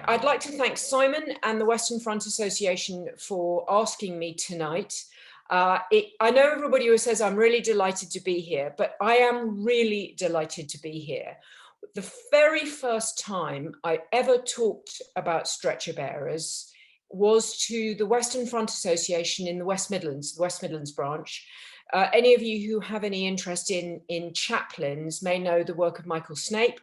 I'd like to thank Simon and the Western Front Association for asking me tonight. I know everybody who says I'm really delighted to be here, but I am really delighted to be here. The very first time I ever talked about stretcher bearers was to the Western Front Association in the West Midlands branch. Any of you who have any interest in chaplains may know the work of Michael Snape.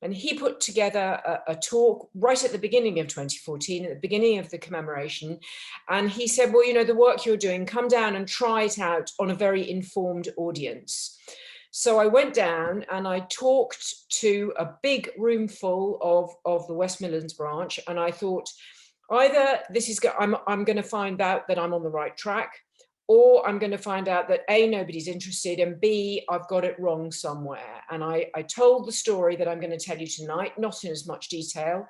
And he put together a talk right at the beginning of 2014, at the beginning of the commemoration. And he said, well, you know, the work you're doing, come down and try it out on a very informed audience. So I went down and I talked to a big room full of the West Midlands branch. And I thought, either this is, I'm going to find out that I'm on the right track, or I'm going to find out that A, nobody's interested, and B, I've got it wrong somewhere. And I told the story that I'm going to tell you tonight, not in as much detail.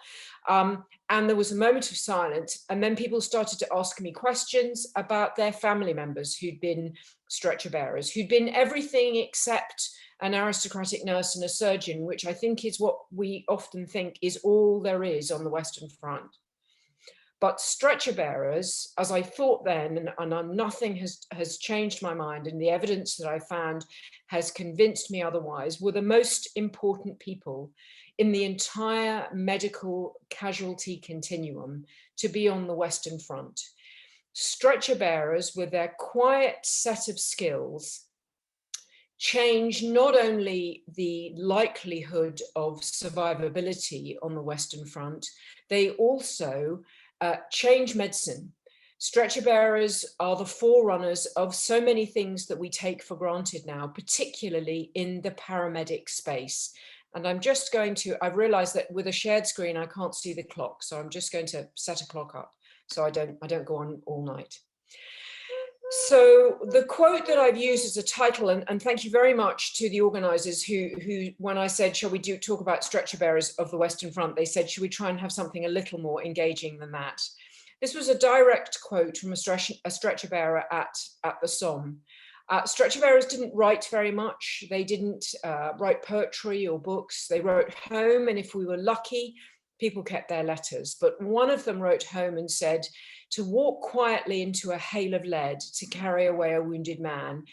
And there was a moment of silence, and then people started to ask me questions about their family members who'd been stretcher bearers, who'd been everything except an aristocratic nurse and a surgeon, which I think is what we often think is all there is on the Western Front. But stretcher bearers, as I thought then, and nothing has changed my mind, and the evidence that I found has convinced me otherwise, were the most important people in the entire medical casualty continuum to be on the Western Front. Stretcher bearers, with their quiet set of skills, change not only the likelihood of survivability on the Western Front, they also change medicine. Stretcher bearers are the forerunners of so many things that we take for granted now, particularly in the paramedic space. And I'm just going to, I've realized that with a shared screen, I can't see the clock. So I'm just going to set a clock up so I don't go on all night. So the quote that I've used as a title, and thank you very much to the organizers who when I said, shall we talk about stretcher bearers of the Western Front, they said, should we try and have something a little more engaging than that? This was a direct quote from a stretcher bearer at the Somme. Stretcher bearers didn't write very much. They didn't write poetry or books. They wrote home, and if we were lucky, people kept their letters. But one of them wrote home and said, to walk quietly into a hail of lead to carry away a wounded man,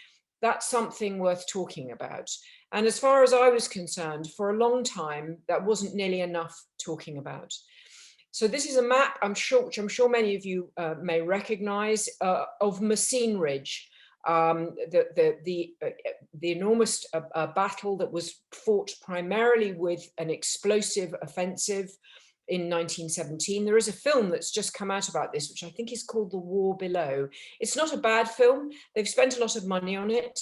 that's something worth talking about. And as far as I was concerned, for a long time, that wasn't nearly enough talking about. So this is a map, which I'm sure many of you may recognize, of Messines Ridge, the enormous battle that was fought primarily with an explosive offensive in 1917. There is a film that's just come out about this, which I think is called The War Below. It's not a bad film. They've spent a lot of money on it.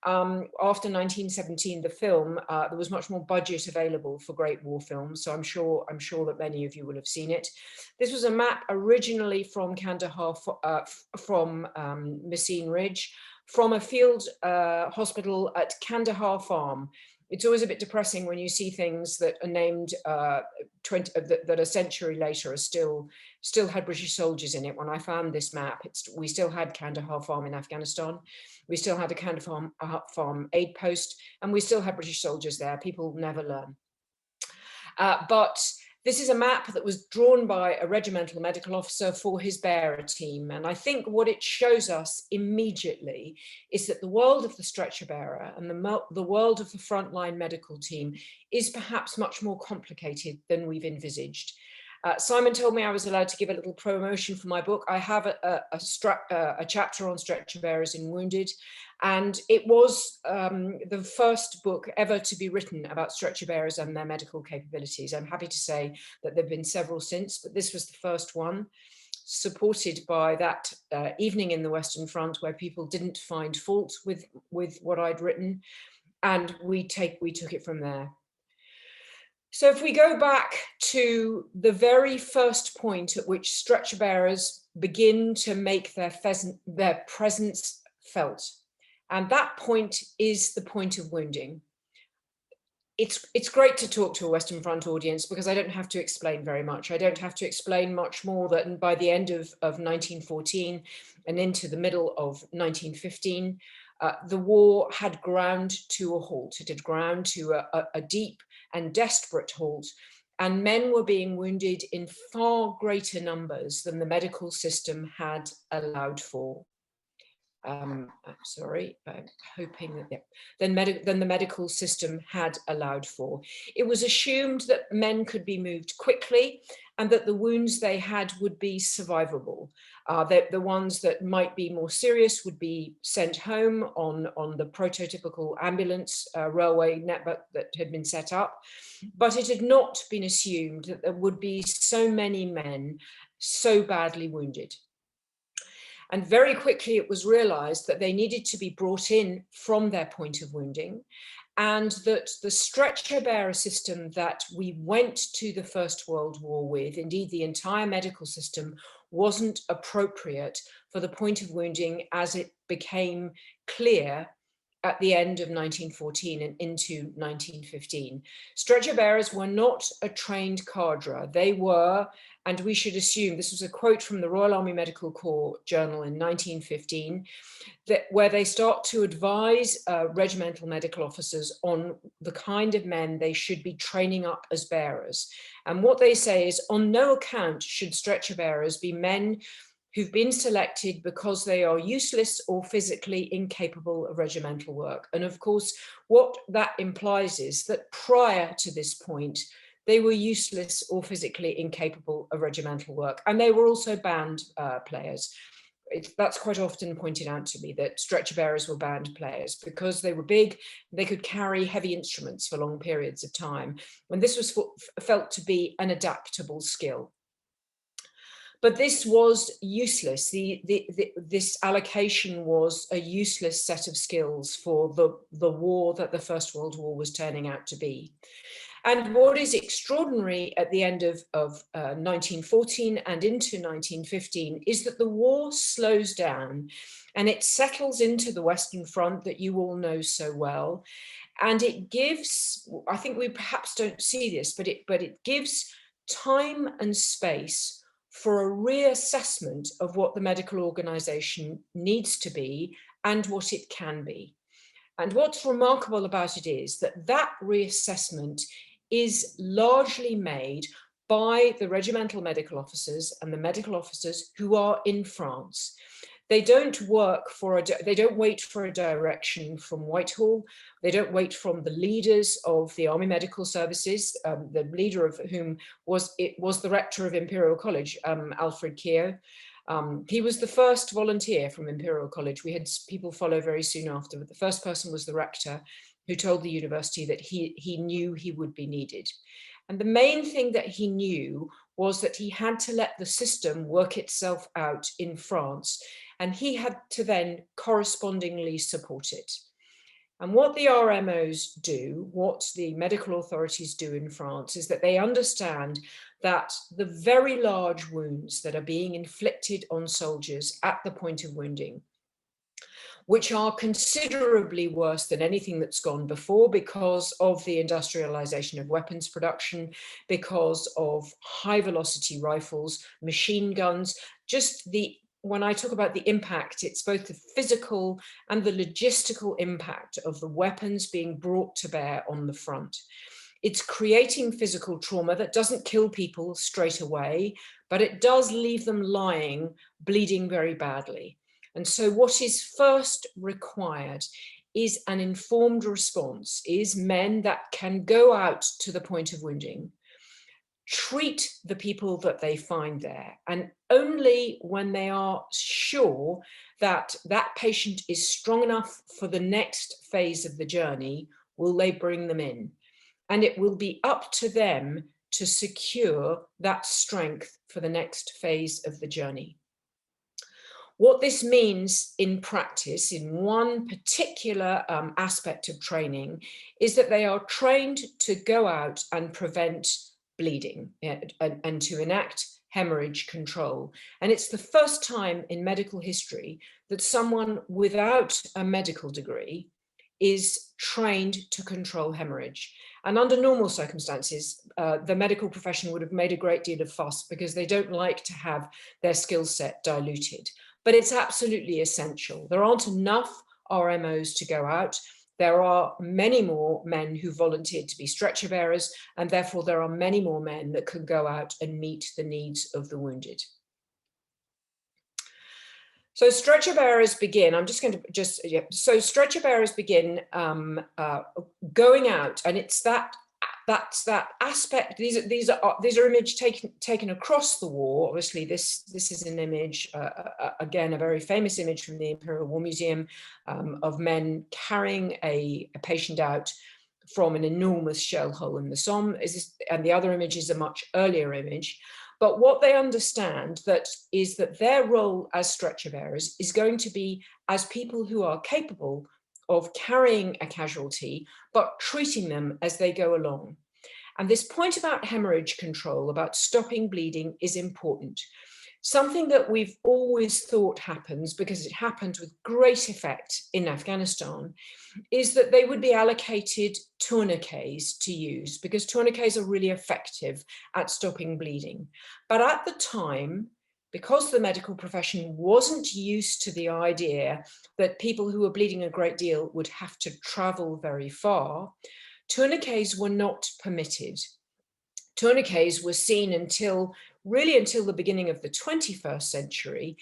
After 1917, the film, there was much more budget available for great war films. So I'm sure that many of you will have seen it. This was a map originally from Kandahar, from Messines Ridge, from a field hospital at Kandahar Farm. It's always a bit depressing when you see things that are named that a century later are still had British soldiers in it. When I found this map, we still had Kandahar Farm in Afghanistan. We still had a Kandahar Farm aid post, and we still had British soldiers there. People never learn. But this is a map that was drawn by a regimental medical officer for his bearer team. And I think what it shows us immediately is that the world of the stretcher bearer and the world of the frontline medical team is perhaps much more complicated than we've envisaged. Simon told me I was allowed to give a little promotion for my book. I have a chapter on stretcher bearers in Wounded, and it was the first book ever to be written about stretcher bearers and their medical capabilities. I'm happy to say that there have been several since, but this was the first one, supported by that evening in the Western Front where people didn't find fault with what I'd written, and we took it from there. So if we go back to the very first point at which stretcher bearers begin to make their presence felt, and that point is the point of wounding. It's great to talk to a Western Front audience because I don't have to explain very much. I don't have to explain much more than by the end of 1914 and into the middle of 1915, the war had ground to a halt. It had ground to a deep and desperate halt. and men were being wounded in far greater numbers than the medical system had allowed for. Sorry, I'm hoping that, yeah, than the medical system had allowed for. It was assumed that men could be moved quickly and that the wounds they had would be survivable. The ones that might be more serious would be sent home on the prototypical ambulance railway network that had been set up. But it had not been assumed that there would be so many men so badly wounded. And very quickly it was realized that they needed to be brought in from their point of wounding, and that the stretcher bearer system that we went to the First World War with, indeed the entire medical system, wasn't appropriate for the point of wounding as it became clear at the end of 1914 and into 1915. Stretcher bearers were not a trained cadre. They were, and we should assume, this was a quote from the Royal Army Medical Corps journal in 1915, that where they start to advise regimental medical officers on the kind of men they should be training up as bearers. And what they say is, on no account should stretcher bearers be men who've been selected because they are useless or physically incapable of regimental work. And of course, what that implies is that prior to this point, they were useless or physically incapable of regimental work. And they were also band players. That's quite often pointed out to me, that stretcher bearers were band players because they were big, they could carry heavy instruments for long periods of time. And this was felt to be an adaptable skill. But this was useless. This allocation was a useless set of skills for the war that the First World War was turning out to be. And what is extraordinary at the end of 1914 and into 1915 is that the war slows down and it settles into the Western Front that you all know so well. And it gives, I think we perhaps don't see this, but it gives time and space for a reassessment of what the medical organization needs to be and what it can be. And what's remarkable about it is that that reassessment is largely made by the regimental medical officers and the medical officers who are in France. They don't they don't wait for a direction from Whitehall. They don't wait from the leaders of the Army Medical Services, the leader of whom was the rector of Imperial College, Alfred Keogh. He was the first volunteer from Imperial College. We had people follow very soon after, but the first person was the rector, who told the university that he knew he would be needed. And the main thing that he knew was that he had to let the system work itself out in France, and he had to then correspondingly support it. And what the RMOs do, what the medical authorities do in France, is that they understand that the very large wounds that are being inflicted on soldiers at the point of wounding, which are considerably worse than anything that's gone before because of the industrialization of weapons production, because of high velocity rifles, machine guns, when I talk about the impact, it's both the physical and the logistical impact of the weapons being brought to bear on the front. It's creating physical trauma that doesn't kill people straight away, but it does leave them lying, bleeding very badly. And so what is first required is an informed response, is men that can go out to the point of wounding, treat the people that they find there, and only when they are sure that that patient is strong enough for the next phase of the journey will they bring them in. And it will be up to them to secure that strength for the next phase of the journey. What this means in practice, in one particular aspect of training, is that they are trained to go out and prevent bleeding and to enact hemorrhage control. And it's the first time in medical history that someone without a medical degree is trained to control hemorrhage. And under normal circumstances, the medical profession would have made a great deal of fuss because they don't like to have their skill set diluted. But it's absolutely essential. There aren't enough RMOs to go out. there are many more men who volunteered to be stretcher bearers, and therefore there are many more men that can go out and meet the needs of the wounded. So stretcher bearers begin, I'm just going to so stretcher bearers begin going out, and it's that aspect. These are images taken across the war. Obviously, this is an image, again, a very famous image from the Imperial War Museum, of men carrying a patient out from an enormous shell hole in the Somme. And the other image is a much earlier image. But what they understand is that their role as stretcher bearers is going to be as people who are capable of carrying a casualty, but treating them as they go along. And this point about hemorrhage control, about stopping bleeding, is important. Something that we've always thought happens, because it happened with great effect in Afghanistan, is that they would be allocated tourniquets to use, because tourniquets are really effective at stopping bleeding. But at the time, because the medical profession wasn't used to the idea that people who were bleeding a great deal would have to travel very far, tourniquets were not permitted. Tourniquets were seen until the beginning of the 21st century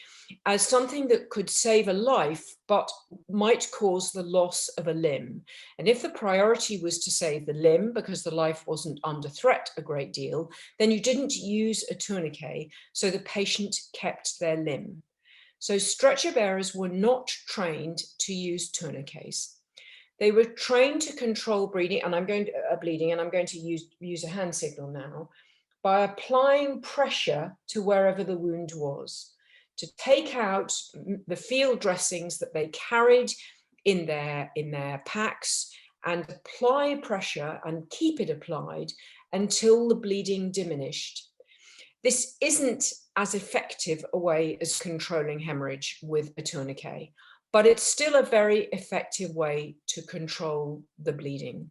as something that could save a life, but might cause the loss of a limb. And if the priority was to save the limb because the life wasn't under threat a great deal, then you didn't use a tourniquet, so the patient kept their limb. So stretcher bearers were not trained to use tourniquets. They were trained to control bleeding, and I'm going to use a hand signal now, by applying pressure to wherever the wound was, to take out the field dressings that they carried in their packs and apply pressure and keep it applied until the bleeding diminished. This isn't as effective a way as controlling hemorrhage with a tourniquet, but it's still a very effective way to control the bleeding.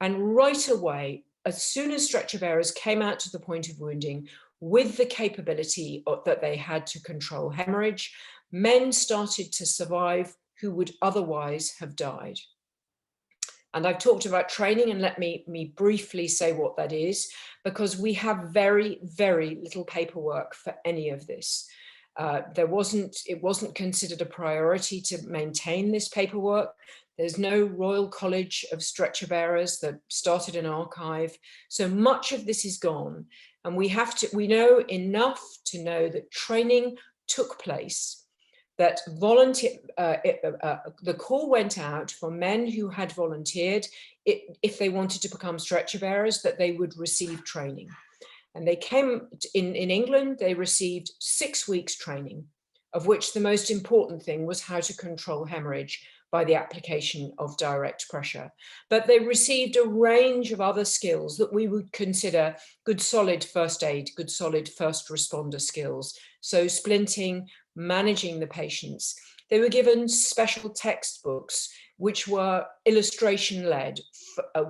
And right away, as soon as stretcher bearers came out to the point of wounding with the capability that they had to control hemorrhage, men started to survive who would otherwise have died. And I've talked about training, and let me briefly say what that is, because we have very, very little paperwork for any of this. It wasn't considered a priority to maintain this paperwork. There's no Royal College of Stretcher Bearers that started an archive. So much of this is gone. And we know enough to know that training took place, that the call went out for men who had volunteered, if they wanted to become stretcher bearers, that they would receive training. And they came in England, they received 6 weeks training, of which the most important thing was how to control hemorrhage by the application of direct pressure. But they received a range of other skills that we would consider good solid first aid, good solid first responder skills. So splinting, managing the patients. They were given special textbooks which were illustration-led,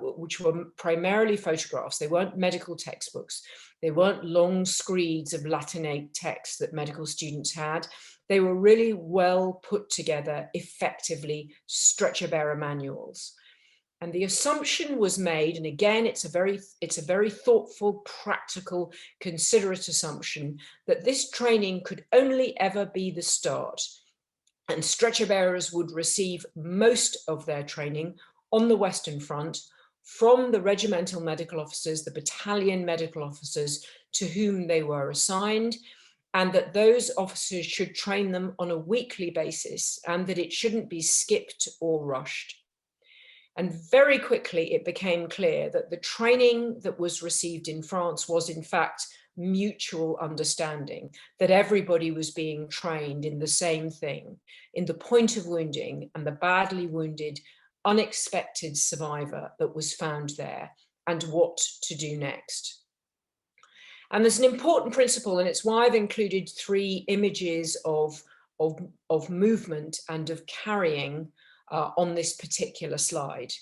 which were primarily photographs. They weren't medical textbooks. They weren't long screeds of Latinate text that medical students had. They were really well put together, effectively, stretcher bearer manuals. And the assumption was made, and again, it's a very thoughtful, practical, considerate assumption, that this training could only ever be the start. And stretcher bearers would receive most of their training on the Western Front from the regimental medical officers, the battalion medical officers to whom they were assigned, and that those officers should train them on a weekly basis, and that it shouldn't be skipped or rushed. And very quickly it became clear that the training that was received in France was in fact mutual understanding, that everybody was being trained in the same thing, in the point of wounding and the badly wounded, unexpected survivor that was found there, and what to do next. And there's an important principle, and it's why I've included 3 images of movement and of carrying on this particular slide.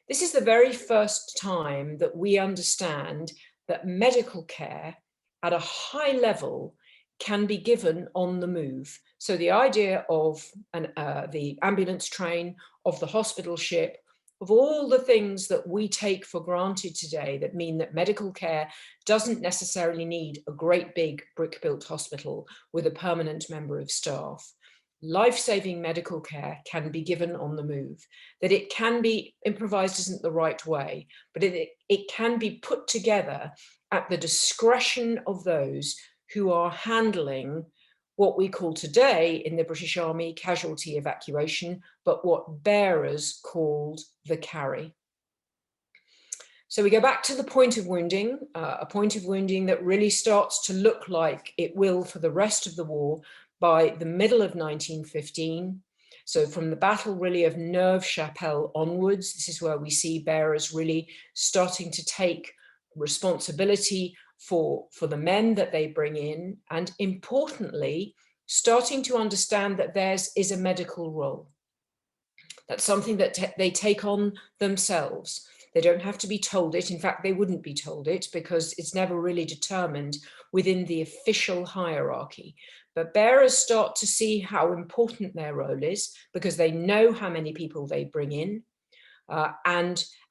This is the very first time that we understand that medical care at a high level can be given on the move. So the idea of the ambulance train, of the hospital ship, of all the things that we take for granted today that mean that medical care doesn't necessarily need a great big brick-built hospital with a permanent member of staff, life-saving medical care can be given on the move. That it can be improvised isn't the right way, but it can be put together at the discretion of those who are handling what we call today in the British Army casualty evacuation, but what bearers called the carry. So we go back to the point of wounding, a point of wounding that really starts to look like it will for the rest of the war by the middle of 1915. So from the battle really of Neuve Chapelle onwards, this is where we see bearers really starting to take responsibility for the men that they bring in, and importantly, starting to understand that theirs is a medical role. That's something that they take on themselves. They don't have to be told it. In fact, they wouldn't be told it because it's never really determined within the official hierarchy. But bearers start to see how important their role is because they know how many people they bring in.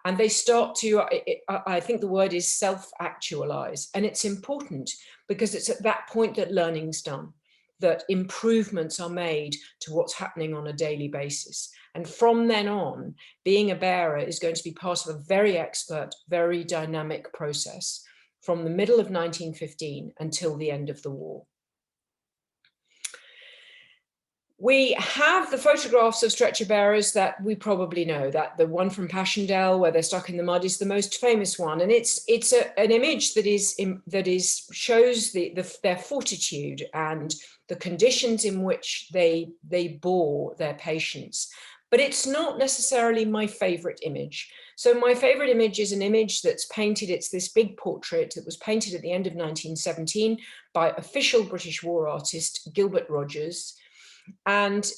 And they start to, I think the word is self-actualize. And it's important because it's at that point that learning's done, that improvements are made to what's happening on a daily basis. And from then on, being a bearer is going to be part of a very expert, very dynamic process from the middle of 1915 until the end of the war. We have the photographs of stretcher bearers that we probably know, that the one from Passchendaele where they're stuck in the mud is the most famous one. And it's an image that shows their fortitude and the conditions in which they bore their patients. But it's not necessarily my favorite image. So my favorite image is an image that's painted. It's this big portrait that was painted at the end of 1917 by official British war artist Gilbert Rogers. And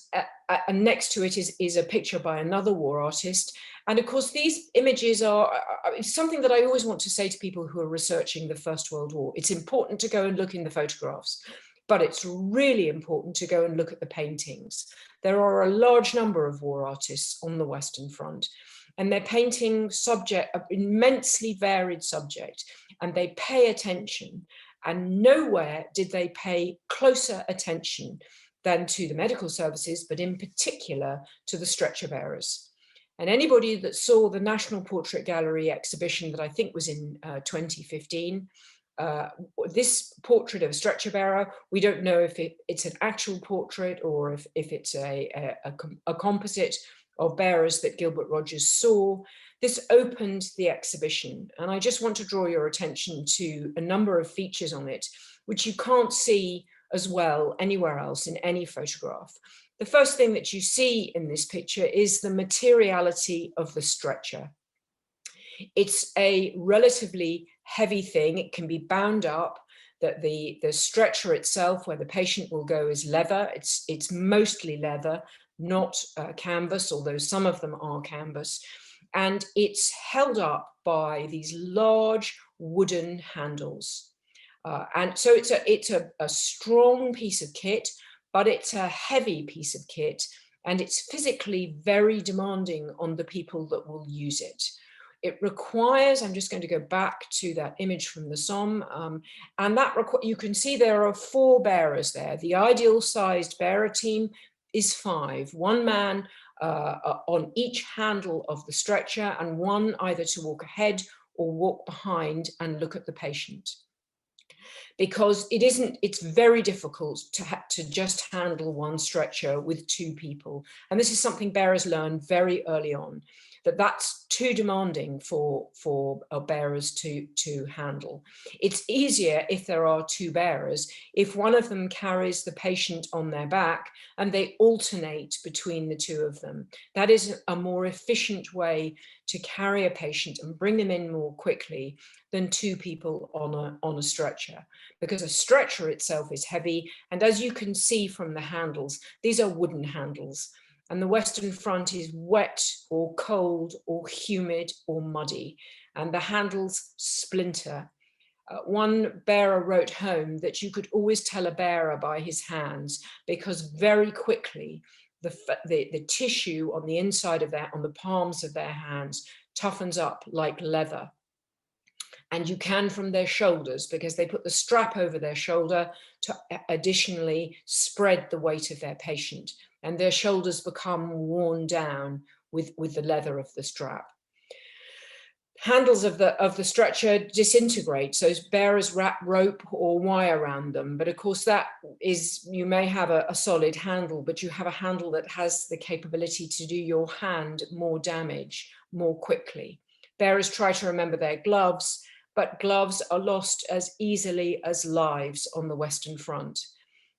next to it is a picture by another war artist. And of course, these images are something that I always want to say to people who are researching the First World War. It's important to go and look in the photographs, but it's really important to go and look at the paintings. There are a large number of war artists on the Western Front, and they're painting immensely varied subject, and they pay attention. And nowhere did they pay closer attention than to the medical services, but in particular to the stretcher bearers. And anybody that saw the National Portrait Gallery exhibition that I think was in 2015, this portrait of a stretcher bearer, we don't know if it's an actual portrait or if it's a composite of bearers that Gilbert Rogers saw. This opened the exhibition. And I just want to draw your attention to a number of features on it, which you can't see as well anywhere else in any photograph. The first thing that you see in this picture is the materiality of the stretcher. It's a relatively heavy thing. It can be bound up. That the stretcher itself, where the patient will go, is leather. It's mostly leather, not canvas, although some of them are canvas. And it's held up by these large wooden handles. And so it's a strong piece of kit, but it's a heavy piece of kit, and it's physically very demanding on the people that will use it. It requires, I'm just going to go back to that image from the Somme, and that you can see there are 4 bearers there. The ideal sized bearer team is 5, one man on each handle of the stretcher, and one either to walk ahead or walk behind and look at the patient. Because it's very difficult to just handle one stretcher with 2 people. And this is something bearers learn very early on, that's too demanding for bearers to handle. It's easier if there are 2 bearers, if one of them carries the patient on their back and they alternate between the 2 of them. That is a more efficient way to carry a patient and bring them in more quickly than 2 people on a stretcher, because a stretcher itself is heavy. And as you can see from the handles, these are wooden handles. And the Western Front is wet or cold or humid or muddy, and the handles splinter. One bearer wrote home that you could always tell a bearer by his hands, because very quickly the tissue on the inside of on the palms of their hands toughens up like leather. And you can from their shoulders, because they put the strap over their shoulder to additionally spread the weight of their patient, and their shoulders become worn down with the leather of the strap. Handles of the stretcher disintegrate, so bearers wrap rope or wire around them. But of course, that is, you may have a solid handle, but you have a handle that has the capability to do your hand more damage more quickly. Bearers try to remember their gloves, but gloves are lost as easily as lives on the Western Front.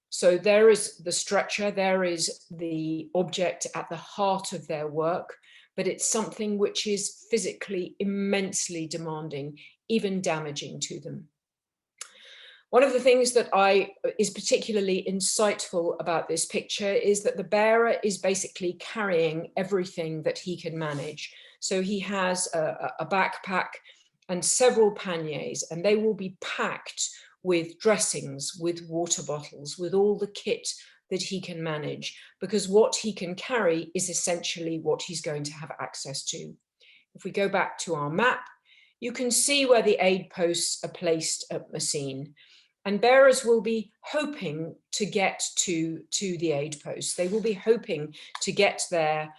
So there is the stretcher, there is the object at the heart of their work, but it's something which is physically immensely demanding, even damaging to them. One of the things that is particularly insightful about this picture is that the bearer is basically carrying everything that he can manage. So he has a backpack and several panniers, and they will be packed with dressings, with water bottles, with all the kit that he can manage, because what he can carry is essentially what he's going to have access to. If we go back to our map, you can see where the aid posts are placed at Messines, and bearers will be hoping to get to the aid posts. They will be hoping to get there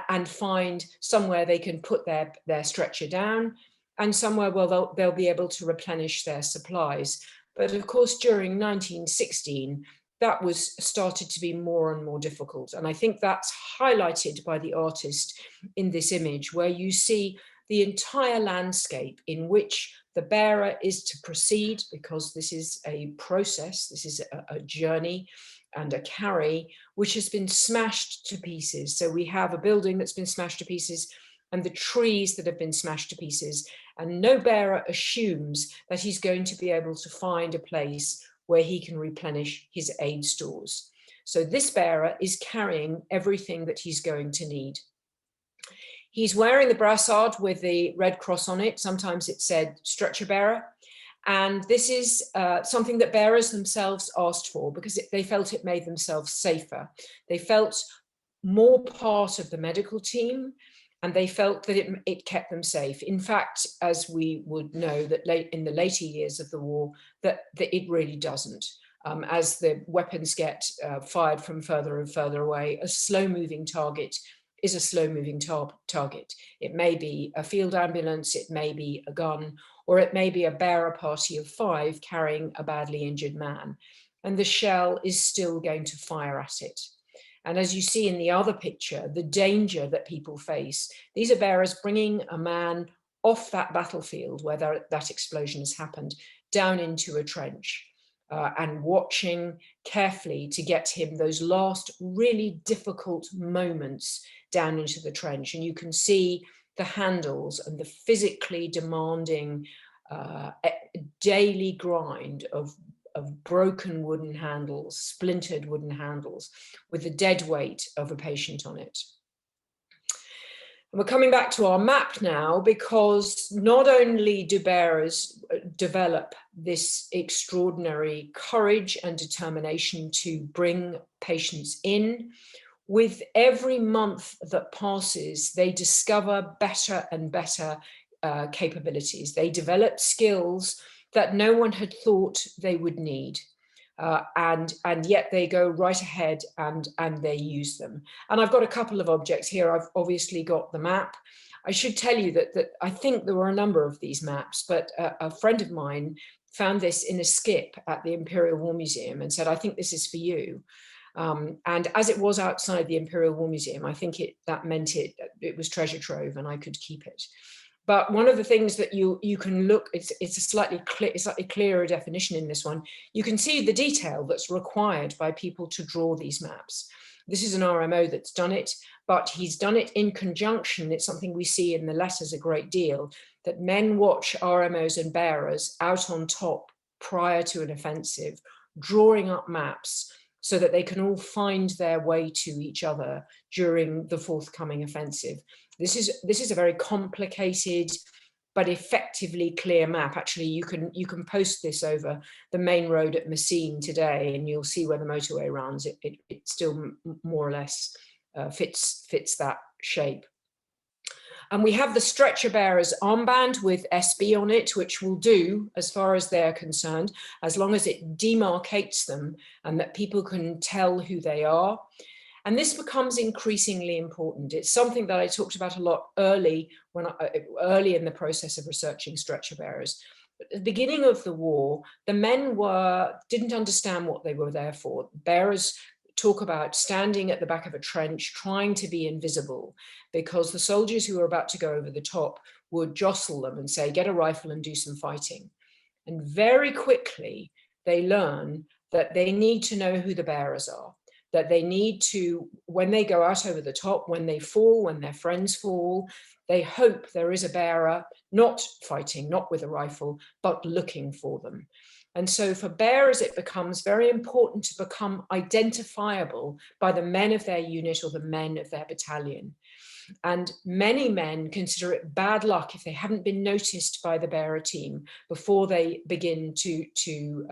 and find somewhere they can put their stretcher down, and somewhere where they'll be able to replenish their supplies. But of course, during 1916, that was started to be more and more difficult. And I think that's highlighted by the artist in this image, where you see the entire landscape in which the bearer is to proceed, because this is a process, this is a journey and a carry, which has been smashed to pieces. So we have a building that's been smashed to pieces, and the trees that have been smashed to pieces. And no bearer assumes that he's going to be able to find a place where he can replenish his aid stores. So this bearer is carrying everything that he's going to need. He's wearing the brassard with the Red Cross on it. Sometimes it said stretcher bearer. And this is something that bearers themselves asked for, because they felt it made themselves safer. They felt more part of the medical team, and they felt that it kept them safe. In fact, as we would know, that in the later years of the war, that it really doesn't. As the weapons get fired from further and further away, a slow-moving target is a slow-moving target. It may be a field ambulance, it may be a gun, or it may be a bearer party of 5 carrying a badly injured man. And the shell is still going to fire at it. And as you see in the other picture, the danger that people face, these are bearers bringing a man off that battlefield where that explosion has happened, down into a trench, and watching carefully to get him those last really difficult moments down into the trench. And you can see the handles and the physically demanding daily grind of broken wooden handles, splintered wooden handles, with the dead weight of a patient on it. And we're coming back to our map now, because not only do bearers develop this extraordinary courage and determination to bring patients in, with every month that passes, they discover better and better capabilities. They develop skills that no one had thought they would need. And yet they go right ahead and they use them. And I've got a couple of objects here. I've obviously got the map. I should tell you that I think there were a number of these maps, but a friend of mine found this in a skip at the Imperial War Museum and said, I think this is for you. And as it was outside the Imperial War Museum, I think that meant it was treasure trove and I could keep it. But one of the things that you can look, it's a slightly clearer definition in this one. You can see the detail that's required by people to draw these maps. This is an RMO that's done it, but he's done it in conjunction. It's something we see in the letters a great deal, that men watch RMOs and bearers out on top prior to an offensive, drawing up maps so that they can all find their way to each other during the forthcoming offensive. This is a very complicated but effectively clear map. Actually, you can post this over the main road at Messine today, and you'll see where the motorway runs. It still more or less fits that shape. And we have the stretcher bearers armband with SB on it, which will do as far as they're concerned, as long as it demarcates them and that people can tell who they are. And this becomes increasingly important. It's something that I talked about a lot early in the process of researching stretcher bearers. At the beginning of the war, the men didn't understand what they were there for. Bearers talk about standing at the back of a trench, trying to be invisible, because the soldiers who were about to go over the top would jostle them and say, get a rifle and do some fighting. And very quickly, they learn that they need to know who the bearers are, that they need to, when they go out over the top, when they fall, when their friends fall, they hope there is a bearer, not fighting, not with a rifle, but looking for them. And so for bearers, it becomes very important to become identifiable by the men of their unit or the men of their battalion. And many men consider it bad luck if they haven't been noticed by the bearer team before they begin to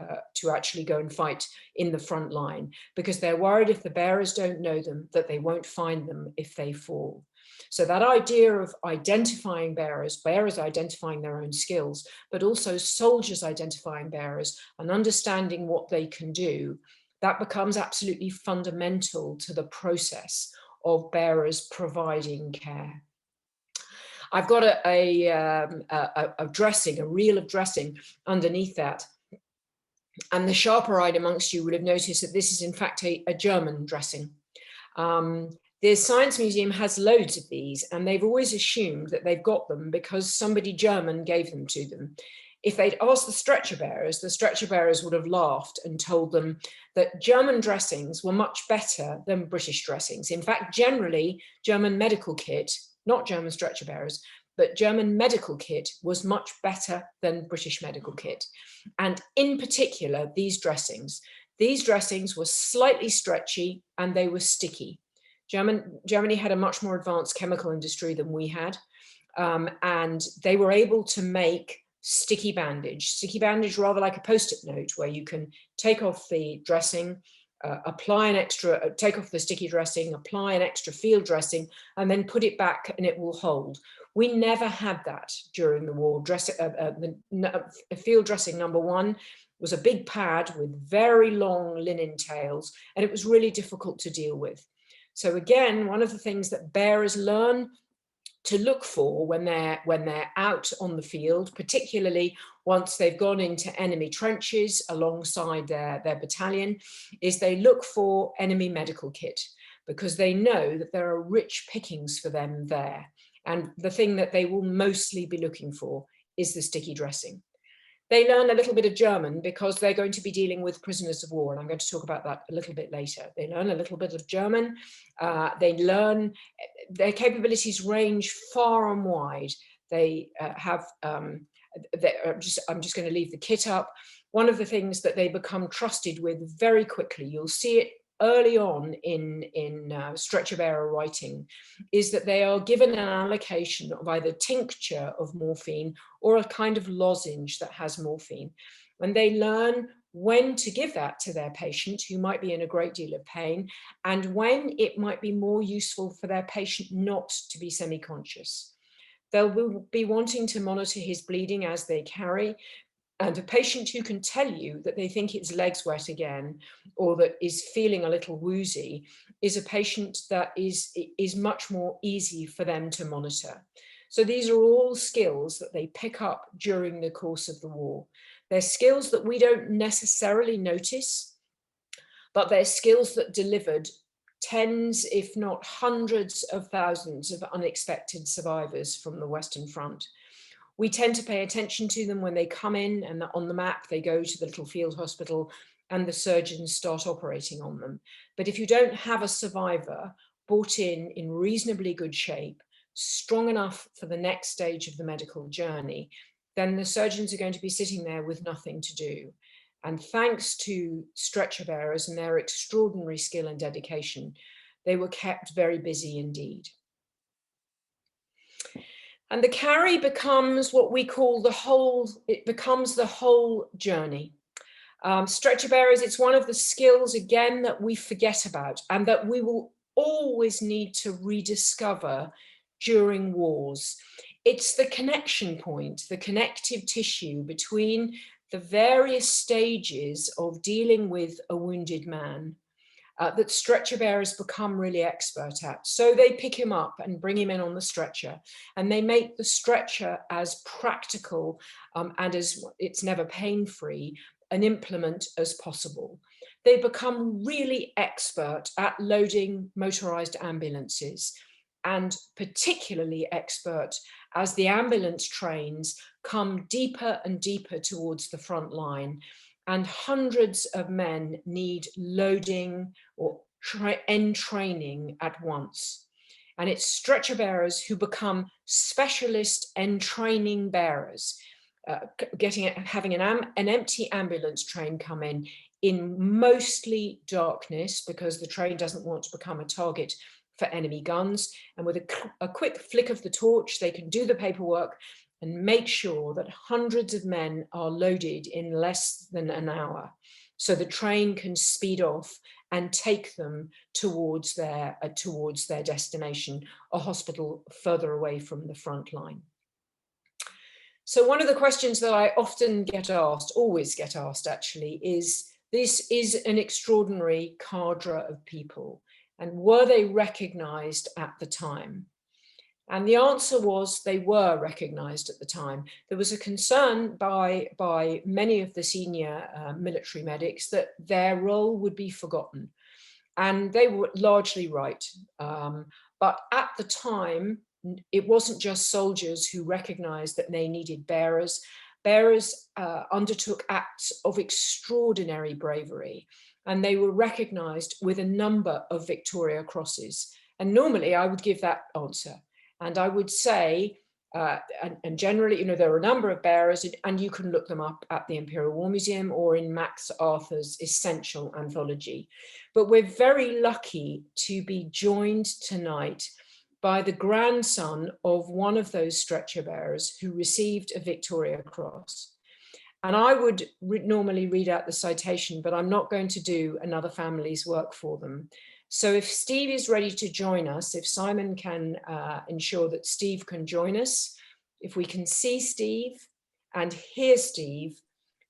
actually go and fight in the front line, because they're worried if the bearers don't know them, that they won't find them if they fall. So that idea of identifying bearers identifying their own skills, but also soldiers identifying bearers and understanding what they can do, that becomes absolutely fundamental to the process of bearers providing care. I've got a dressing, a reel of dressing underneath that. And the sharper-eyed amongst you would have noticed that this is in fact a German dressing. The Science Museum has loads of these, and they've always assumed that they've got them because somebody German gave them to them. If they'd asked the stretcher bearers would have laughed and told them that German dressings were much better than British dressings. In fact, generally, German medical kit, not German stretcher bearers, but German medical kit was much better than British medical kit. And in particular, these dressings were slightly stretchy and they were sticky. Germany had a much more advanced chemical industry than we had, and they were able to make sticky bandage rather like a post-it note, where you can take off the dressing, take off the sticky dressing, apply an extra field dressing, and then put it back and it will hold. We never had that during the war. Field dressing number one was a big pad with very long linen tails, and it was really difficult to deal with. So again, one of the things that bearers learn to look for when they're out on the field, particularly once they've gone into enemy trenches alongside their battalion, is they look for enemy medical kit, because they know that there are rich pickings for them there. And the thing that they will mostly be looking for is the sticky dressing. They learn a little bit of German because they're going to be dealing with prisoners of war, and I'm going to talk about that a little bit later. They learn a little bit of German. They learn, their capabilities range far and wide. They I'm just going to leave the kit up. One of the things that they become trusted with very quickly, you'll see it early on in stretcher bearer writing, is that they are given an allocation of either tincture of morphine or a kind of lozenge that has morphine. And they learn when to give that to their patient who might be in a great deal of pain, and when it might be more useful for their patient not to be semi-conscious. They'll be wanting to monitor his bleeding as they carry, and a patient who can tell you that they think its legs wet again, or that is feeling a little woozy, is a patient that is much more easy for them to monitor. So these are all skills that they pick up during the course of the war. They're skills that we don't necessarily notice, but they're skills that delivered tens, if not hundreds of thousands of unexpected survivors from the Western Front. We tend to pay attention to them when they come in, and on the map, they go to the little field hospital and the surgeons start operating on them. But if you don't have a survivor brought in reasonably good shape, strong enough for the next stage of the medical journey, then the surgeons are going to be sitting there with nothing to do. And thanks to stretcher bearers and their extraordinary skill and dedication, they were kept very busy indeed. And the carry becomes what we call it becomes the whole journey. Stretcher bearers, it's one of the skills, again, that we forget about and that we will always need to rediscover during wars. It's the connection point, the connective tissue between the various stages of dealing with a wounded man that stretcher bearers become really expert at. So they pick him up and bring him in on the stretcher, and they make the stretcher as practical and as it's never pain-free an implement as possible. They become really expert at loading motorized ambulances, and particularly expert as the ambulance trains come deeper and deeper towards the front line, and hundreds of men need loading or end training at once. And it's stretcher bearers who become specialist end training bearers, having an empty ambulance train come in mostly darkness, because the train doesn't want to become a target for enemy guns. And with a quick flick of the torch, they can do the paperwork and make sure that hundreds of men are loaded in less than an hour, so the train can speed off and take them towards their destination, a hospital further away from the front line. So one of the questions that I often get asked, always get asked actually, is this is an extraordinary cadre of people, and were they recognized at the time? And the answer was they were recognized at the time. There was a concern by many of the senior military medics that their role would be forgotten. And they were largely right. But at the time, it wasn't just soldiers who recognized that they needed bearers. Bearers undertook acts of extraordinary bravery, and they were recognized with a number of Victoria Crosses. And normally I would give that answer. And I would say, and generally, there are a number of bearers, and you can look them up at the Imperial War Museum or in Max Arthur's Essential Anthology. But we're very lucky to be joined tonight by the grandson of one of those stretcher bearers who received a Victoria Cross. And I would normally read out the citation, but I'm not going to do another family's work for them. So if Steve is ready to join us, if Simon can ensure that Steve can join us, if we can see Steve and hear Steve,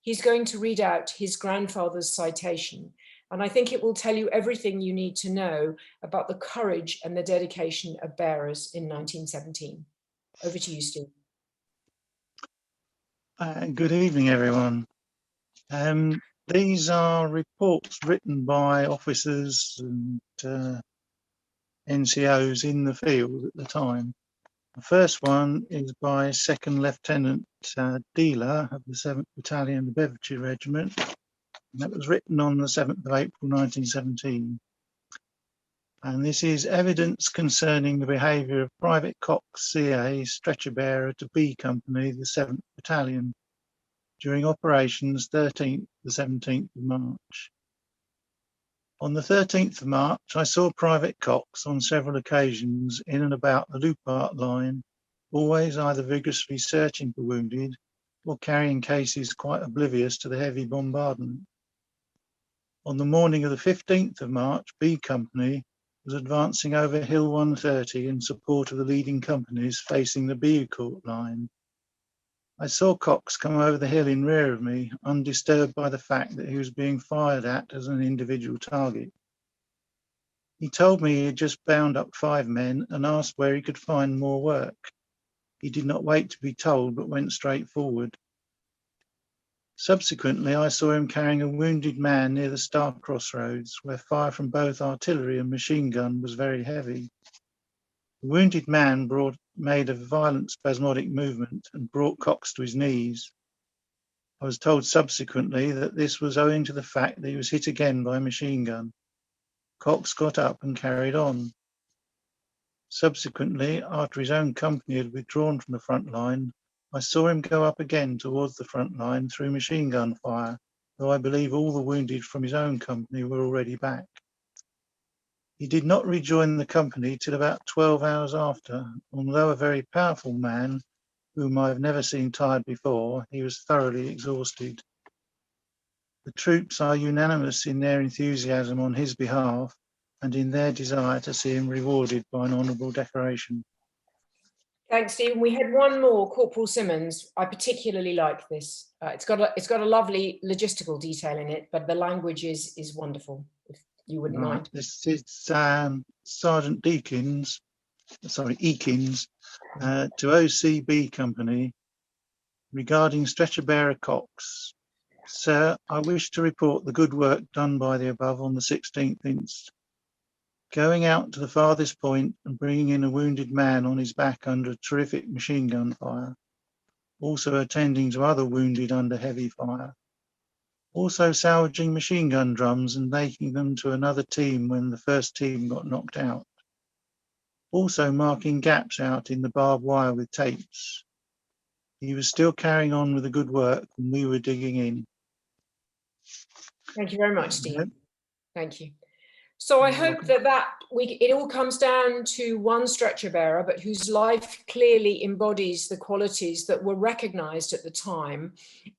he's going to read out his grandfather's citation. And I think it will tell you everything you need to know about the courage and the dedication of bearers in 1917. Over to you, Steve. Good evening, everyone. These are reports written by officers and NCOs in the field at the time. The first one is by Second Lieutenant Dealer of the 7th Battalion, the Bedfordshire Regiment, and that was written on the 7th of April 1917. And this is evidence concerning the behaviour of Private Cox, CA, stretcher bearer to B Company, the 7th Battalion, during operations 13th to 17th of March. On the 13th of March, I saw Private Cox on several occasions in and about the Loupart line, always either vigorously searching for wounded or carrying cases quite oblivious to the heavy bombardment. On the morning of the 15th of March, B Company was advancing over Hill 130 in support of the leading companies facing the Beaucourt line. I saw Cox come over the hill in rear of me, undisturbed by the fact that he was being fired at as an individual target. He told me he had just bound up 5 men and asked where he could find more work. He did not wait to be told, but went straight forward. Subsequently, I saw him carrying a wounded man near the Star Crossroads, where fire from both artillery and machine gun was very heavy. The wounded man made a violent spasmodic movement and brought Cox to his knees. I was told subsequently that this was owing to the fact that he was hit again by a machine gun. Cox got up and carried on. Subsequently, after his own company had withdrawn from the front line, I saw him go up again towards the front line through machine gun fire, though I believe all the wounded from his own company were already back. He did not rejoin the company till about 12 hours after. Although a very powerful man, whom I have never seen tired before, he was thoroughly exhausted. The troops are unanimous in their enthusiasm on his behalf and in their desire to see him rewarded by an honourable decoration. Thanks, Stephen. We had one more, Corporal Simmons. I particularly like this. It's got a lovely logistical detail in it, but the language is wonderful, if you wouldn't mind. This is Sergeant Ekins, to OCB Company regarding stretcher bearer Cox. Sir, I wish to report the good work done by the above on the 16th inst. Going out to the farthest point and bringing in a wounded man on his back under terrific machine gun fire. Also attending to other wounded under heavy fire. Also salvaging machine gun drums and taking them to another team when the first team got knocked out. Also marking gaps out in the barbed wire with tapes. He was still carrying on with the good work when we were digging in. Thank you very much, Steve. Thank you. So I hope that it all comes down to one stretcher bearer, but whose life clearly embodies the qualities that were recognised at the time,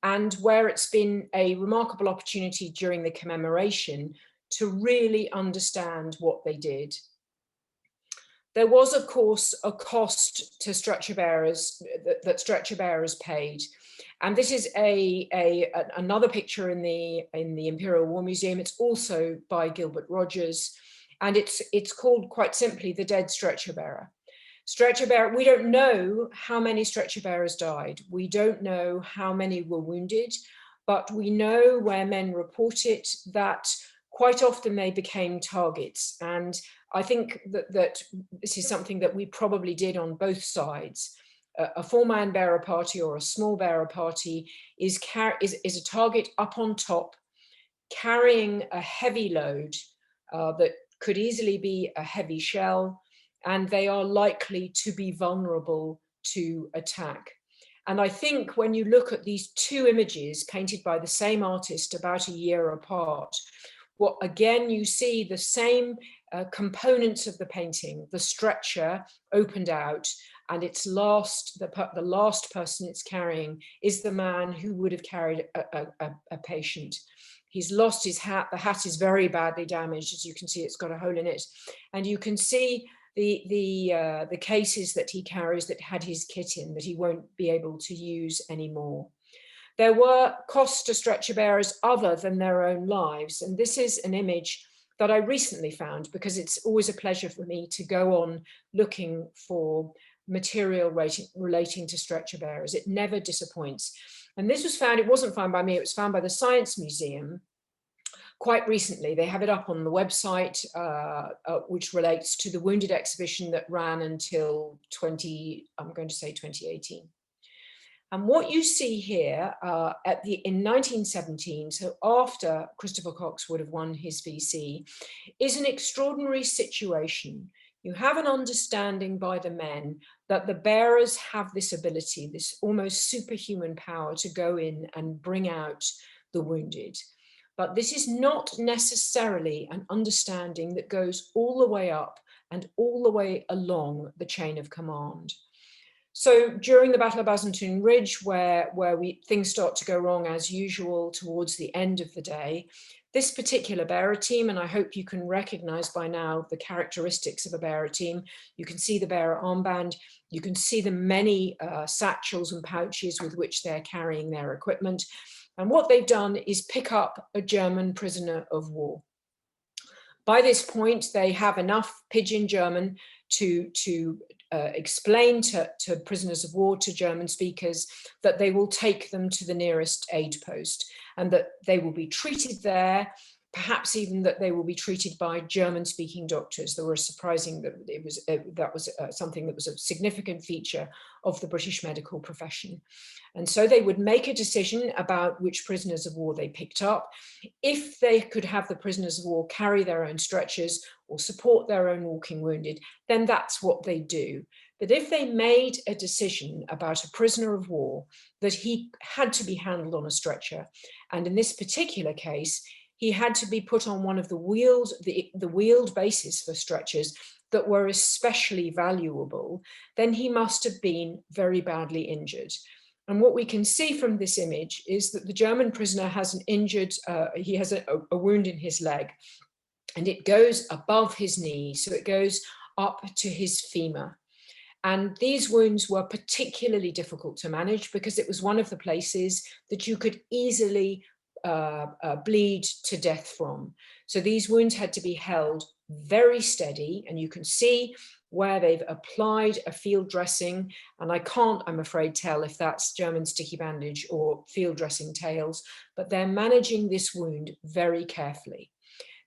and where it's been a remarkable opportunity during the commemoration to really understand what they did. There was, of course, a cost to stretcher bearers that stretcher bearers paid. And this is another picture in the Imperial War Museum. It's also by Gilbert Rogers, and it's called quite simply The Dead Stretcher Bearer. Stretcher bearer, we don't know how many stretcher bearers died. We don't know how many were wounded, but we know where men report it that quite often they became targets. And I think that this is something that we probably did on both sides. A four-man bearer party or a small bearer party is a target up on top, carrying a heavy load that could easily be a heavy shell, and they are likely to be vulnerable to attack. And I think when you look at these two images painted by the same artist about a year apart, what again you see the same components of the painting. The stretcher opened out, and its the last person it's carrying is the man who would have carried a patient. He's lost his hat. The hat is very badly damaged. As you can see, it's got a hole in it. And you can see the cases that he carries that had his kit in that he won't be able to use anymore. There were costs to stretcher bearers other than their own lives. And this is an image that I recently found, because it's always a pleasure for me to go on looking for material relating to stretcher bearers. It never disappoints. And this was found, it wasn't found by me, it was found by the Science Museum quite recently. They have it up on the website, which relates to the Wounded exhibition that ran until 2018. And what you see here in 1917, so after Christopher Cox would have won his VC, is an extraordinary situation. You have an understanding by the men that the bearers have this ability, this almost superhuman power to go in and bring out the wounded. But this is not necessarily an understanding that goes all the way up and all the way along the chain of command. So during the Battle of Bazentin Ridge, where things start to go wrong as usual towards the end of the day, this particular bearer team, and I hope you can recognize by now the characteristics of a bearer team. You can see the bearer armband, you can see the many satchels and pouches with which they're carrying their equipment. And what they've done is pick up a German prisoner of war. By this point, they have enough pidgin German to explain to prisoners of war, to German speakers, that they will take them to the nearest aid post and that they will be treated there, perhaps even that they will be treated by German-speaking doctors. There was surprising that that was something that was a significant feature of the British medical profession. And so they would make a decision about which prisoners of war they picked up. If they could have the prisoners of war carry their own stretchers or support their own walking wounded, then that's what they do. But if they made a decision about a prisoner of war that he had to be handled on a stretcher, and in this particular case, he had to be put on one of the wheeled bases for stretchers that were especially valuable, then he must have been very badly injured. And what we can see from this image is that the German prisoner has an injured, he has a wound in his leg, and it goes above his knee, so it goes up to his femur. And these wounds were particularly difficult to manage because it was one of the places that you could easily bleed to death from. So these wounds had to be held very steady, and you can see where they've applied a field dressing, and I can't, I'm afraid, tell if that's German sticky bandage or field dressing tails, but they're managing this wound very carefully.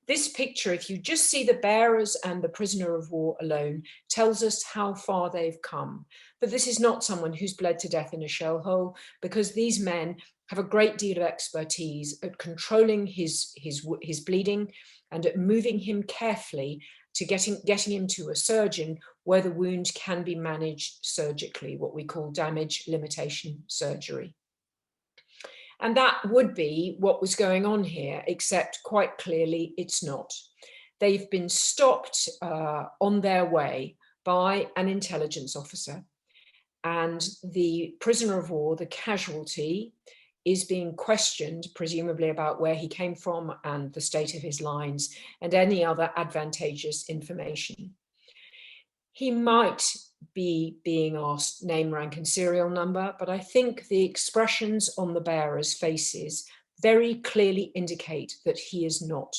This picture, if you just see the bearers and the prisoner of war alone, tells us how far they've come. But this is not someone who's bled to death in a shell hole, because these men have a great deal of expertise at controlling his bleeding and at moving him carefully to getting him to a surgeon where the wound can be managed surgically, what we call damage limitation surgery. And that would be what was going on here, except quite clearly it's not. They've been stopped on their way by an intelligence officer, and the prisoner of war, the casualty, is being questioned, presumably about where he came from and the state of his lines and any other advantageous information. He might be being asked name, rank, and serial number, but I think the expressions on the bearers' faces very clearly indicate that he is not.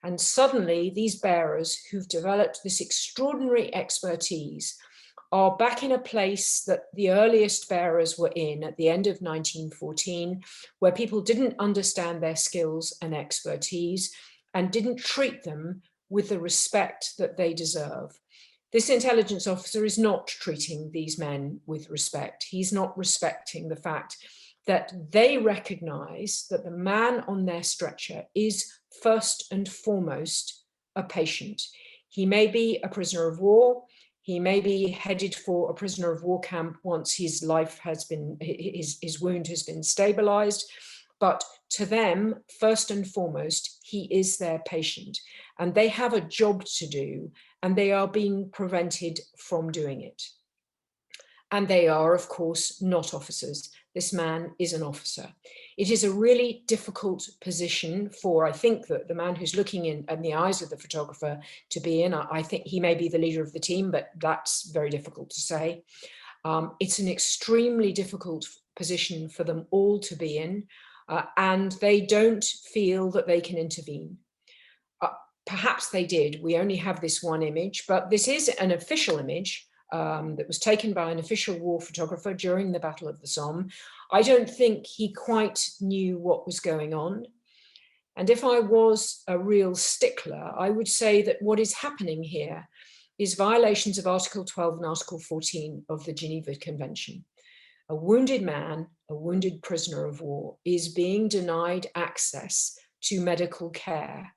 And suddenly these bearers who've developed this extraordinary expertise are back in a place that the earliest bearers were in at the end of 1914, where people didn't understand their skills and expertise and didn't treat them with the respect that they deserve. This intelligence officer is not treating these men with respect. He's not respecting the fact that they recognize that the man on their stretcher is first and foremost a patient. He may be a prisoner of war. He may be headed for a prisoner of war camp once his life has been, his wound has been stabilized. But to them, first and foremost, he is their patient, and they have a job to do, and they are being prevented from doing it. And they are, of course, not officers. This man is an officer. It is a really difficult position for, I think, the man who's looking in the eyes of the photographer to be in. I think he may be the leader of the team, but that's very difficult to say. It's an extremely difficult position for them all to be in, and they don't feel that they can intervene. Perhaps they did. We only have this one image, but this is an official image that was taken by an official war photographer during the Battle of the Somme. I don't think he quite knew what was going on. And if I was a real stickler, I would say that what is happening here is violations of Article 12 and Article 14 of the Geneva Convention. A wounded man, a wounded prisoner of war, is being denied access to medical care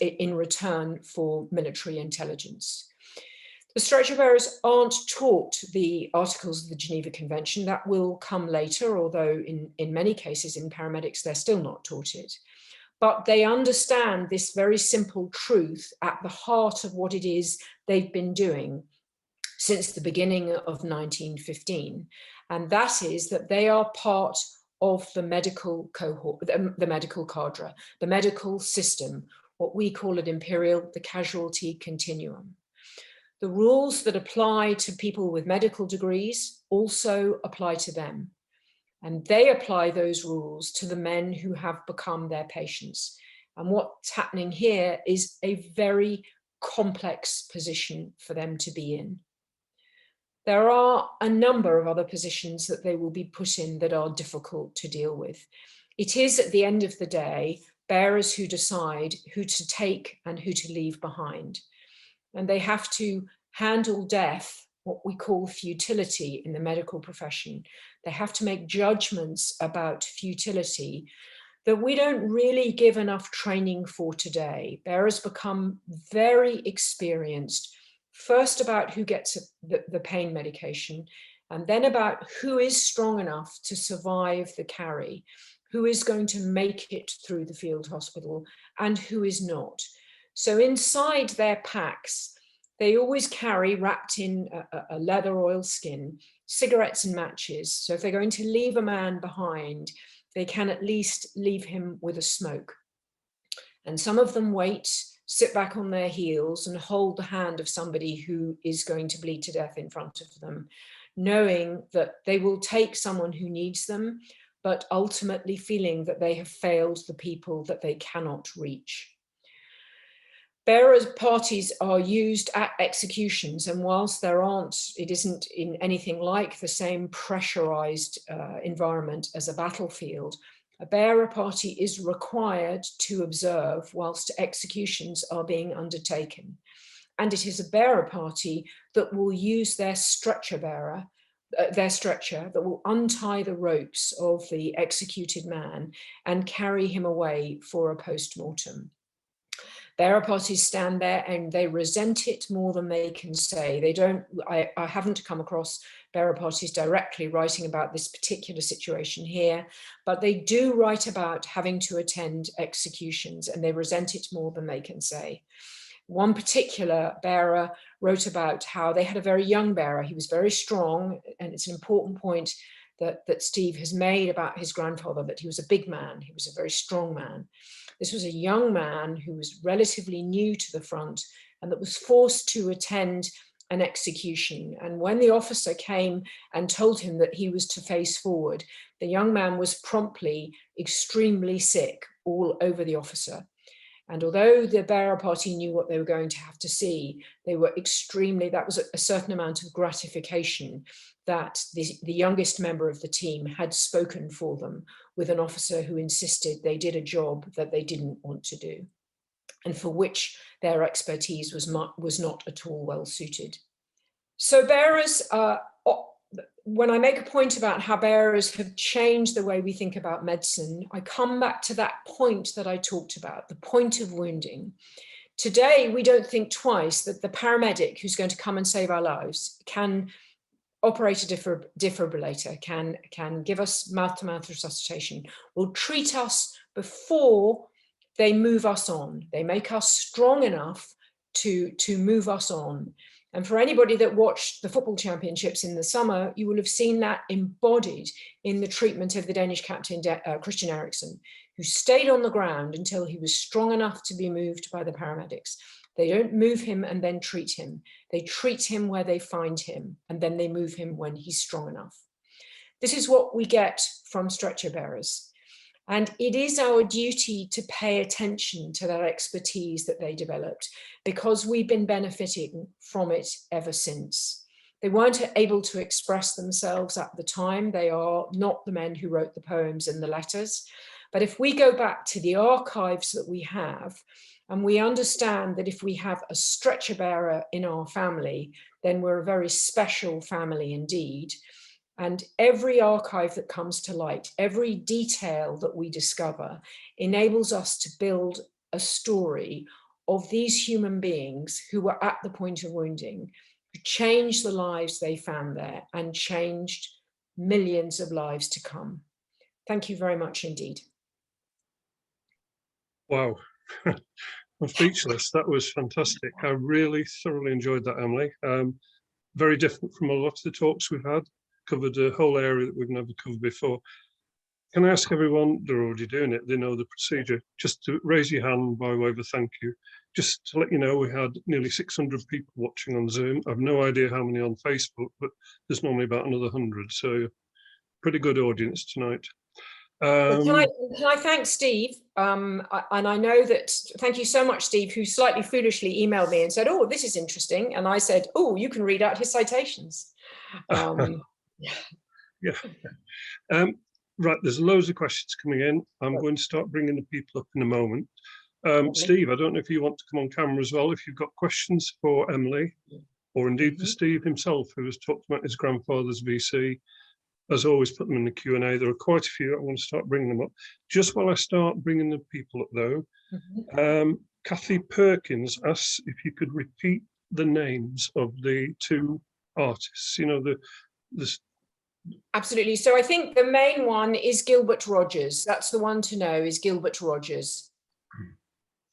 in return for military intelligence. The stretcher bearers aren't taught the articles of the Geneva Convention. That will come later, although in many cases in paramedics, they're still not taught it. But they understand this very simple truth at the heart of what it is they've been doing since the beginning of 1915. And that is that they are part of the medical cohort, the medical cadre, the medical system, what we call at Imperial, the casualty continuum. The rules that apply to people with medical degrees also apply to them. And they apply those rules to the men who have become their patients. And what's happening here is a very complex position for them to be in. There are a number of other positions that they will be put in that are difficult to deal with. It is, at the end of the day, bearers who decide who to take and who to leave behind. And they have to handle death, what we call futility in the medical profession. They have to make judgments about futility that we don't really give enough training for today. Bearers become very experienced, first about who gets the pain medication, and then about who is strong enough to survive the carry, who is going to make it through the field hospital and who is not. So inside their packs, they always carry, wrapped in a leather oilskin, cigarettes and matches. So if they're going to leave a man behind, they can at least leave him with a smoke. And some of them wait, sit back on their heels and hold the hand of somebody who is going to bleed to death in front of them, knowing that they will take someone who needs them, but ultimately feeling that they have failed the people that they cannot reach. Bearers parties are used at executions, and whilst it isn't in anything like the same pressurized environment as a battlefield, a bearer party is required to observe whilst executions are being undertaken. And it is a bearer party that will use their stretcher that will untie the ropes of the executed man and carry him away for a post-mortem. Bearer parties stand there and they resent it more than they can say. I haven't come across bearer parties directly writing about this particular situation here, but they do write about having to attend executions, and they resent it more than they can say. One particular bearer wrote about how they had a very young bearer. He was very strong, and it's an important point that Steve has made about his grandfather, that he was a big man, he was a very strong man. This was a young man who was relatively new to the front and that was forced to attend an execution. And when the officer came and told him that he was to face forward, the young man was promptly extremely sick all over the officer. And although the bearer party knew what they were going to have to see, they were that was a certain amount of gratification that the youngest member of the team had spoken for them with an officer who insisted they did a job that they didn't want to do, and for which their expertise was not at all well suited. So bearers, when I make a point about how bearers have changed the way we think about medicine, I come back to that point that I talked about, the point of wounding. Today, we don't think twice that the paramedic who's going to come and save our lives can operate a defibrillator, can give us mouth-to-mouth resuscitation, will treat us before they move us on. They make us strong enough to move us on. And for anybody that watched the football championships in the summer, you will have seen that embodied in the treatment of the Danish captain, Christian Eriksen, who stayed on the ground until he was strong enough to be moved by the paramedics. They don't move him and then treat him. They treat him where they find him, and then they move him when he's strong enough. This is what we get from stretcher bearers. And it is our duty to pay attention to that expertise that they developed, because we've been benefiting from it ever since. They weren't able to express themselves at the time. They are not the men who wrote the poems and the letters. But if we go back to the archives that we have, and we understand that if we have a stretcher bearer in our family, then we're a very special family indeed. And every archive that comes to light, every detail that we discover, enables us to build a story of these human beings who were at the point of wounding, who changed the lives they found there and changed millions of lives to come. Thank you very much indeed. Wow. I'm speechless. That was fantastic. I really thoroughly enjoyed that, Emily. Very different from a lot of the talks we've had, covered a whole area that we've never covered before. Can I ask everyone, they're already doing it, they know the procedure, just to raise your hand by way of a thank you. Just to let you know, we had nearly 600 people watching on Zoom. I've no idea how many on Facebook, but there's normally about another 100. So pretty good audience tonight. Can I thank Steve? And I know that, thank you so much, Steve, who slightly foolishly emailed me and said, oh, this is interesting. And I said, oh, you can read out his citations. Yeah. Right, there's loads of questions coming in. I'm going to start bringing the people up in a moment. Steve, I don't know if you want to come on camera as well, if you've got questions for Emily, or indeed for Steve himself, who has talked about his grandfather's VC. As always, put them in the Q&A. There are quite a few. I want to start bringing them up. Just while I start bringing the people up, though, Kathy Perkins asks if you could repeat the names of the two artists. You know, Absolutely. So I think the main one is Gilbert Rogers. That's the one to know, is Gilbert Rogers.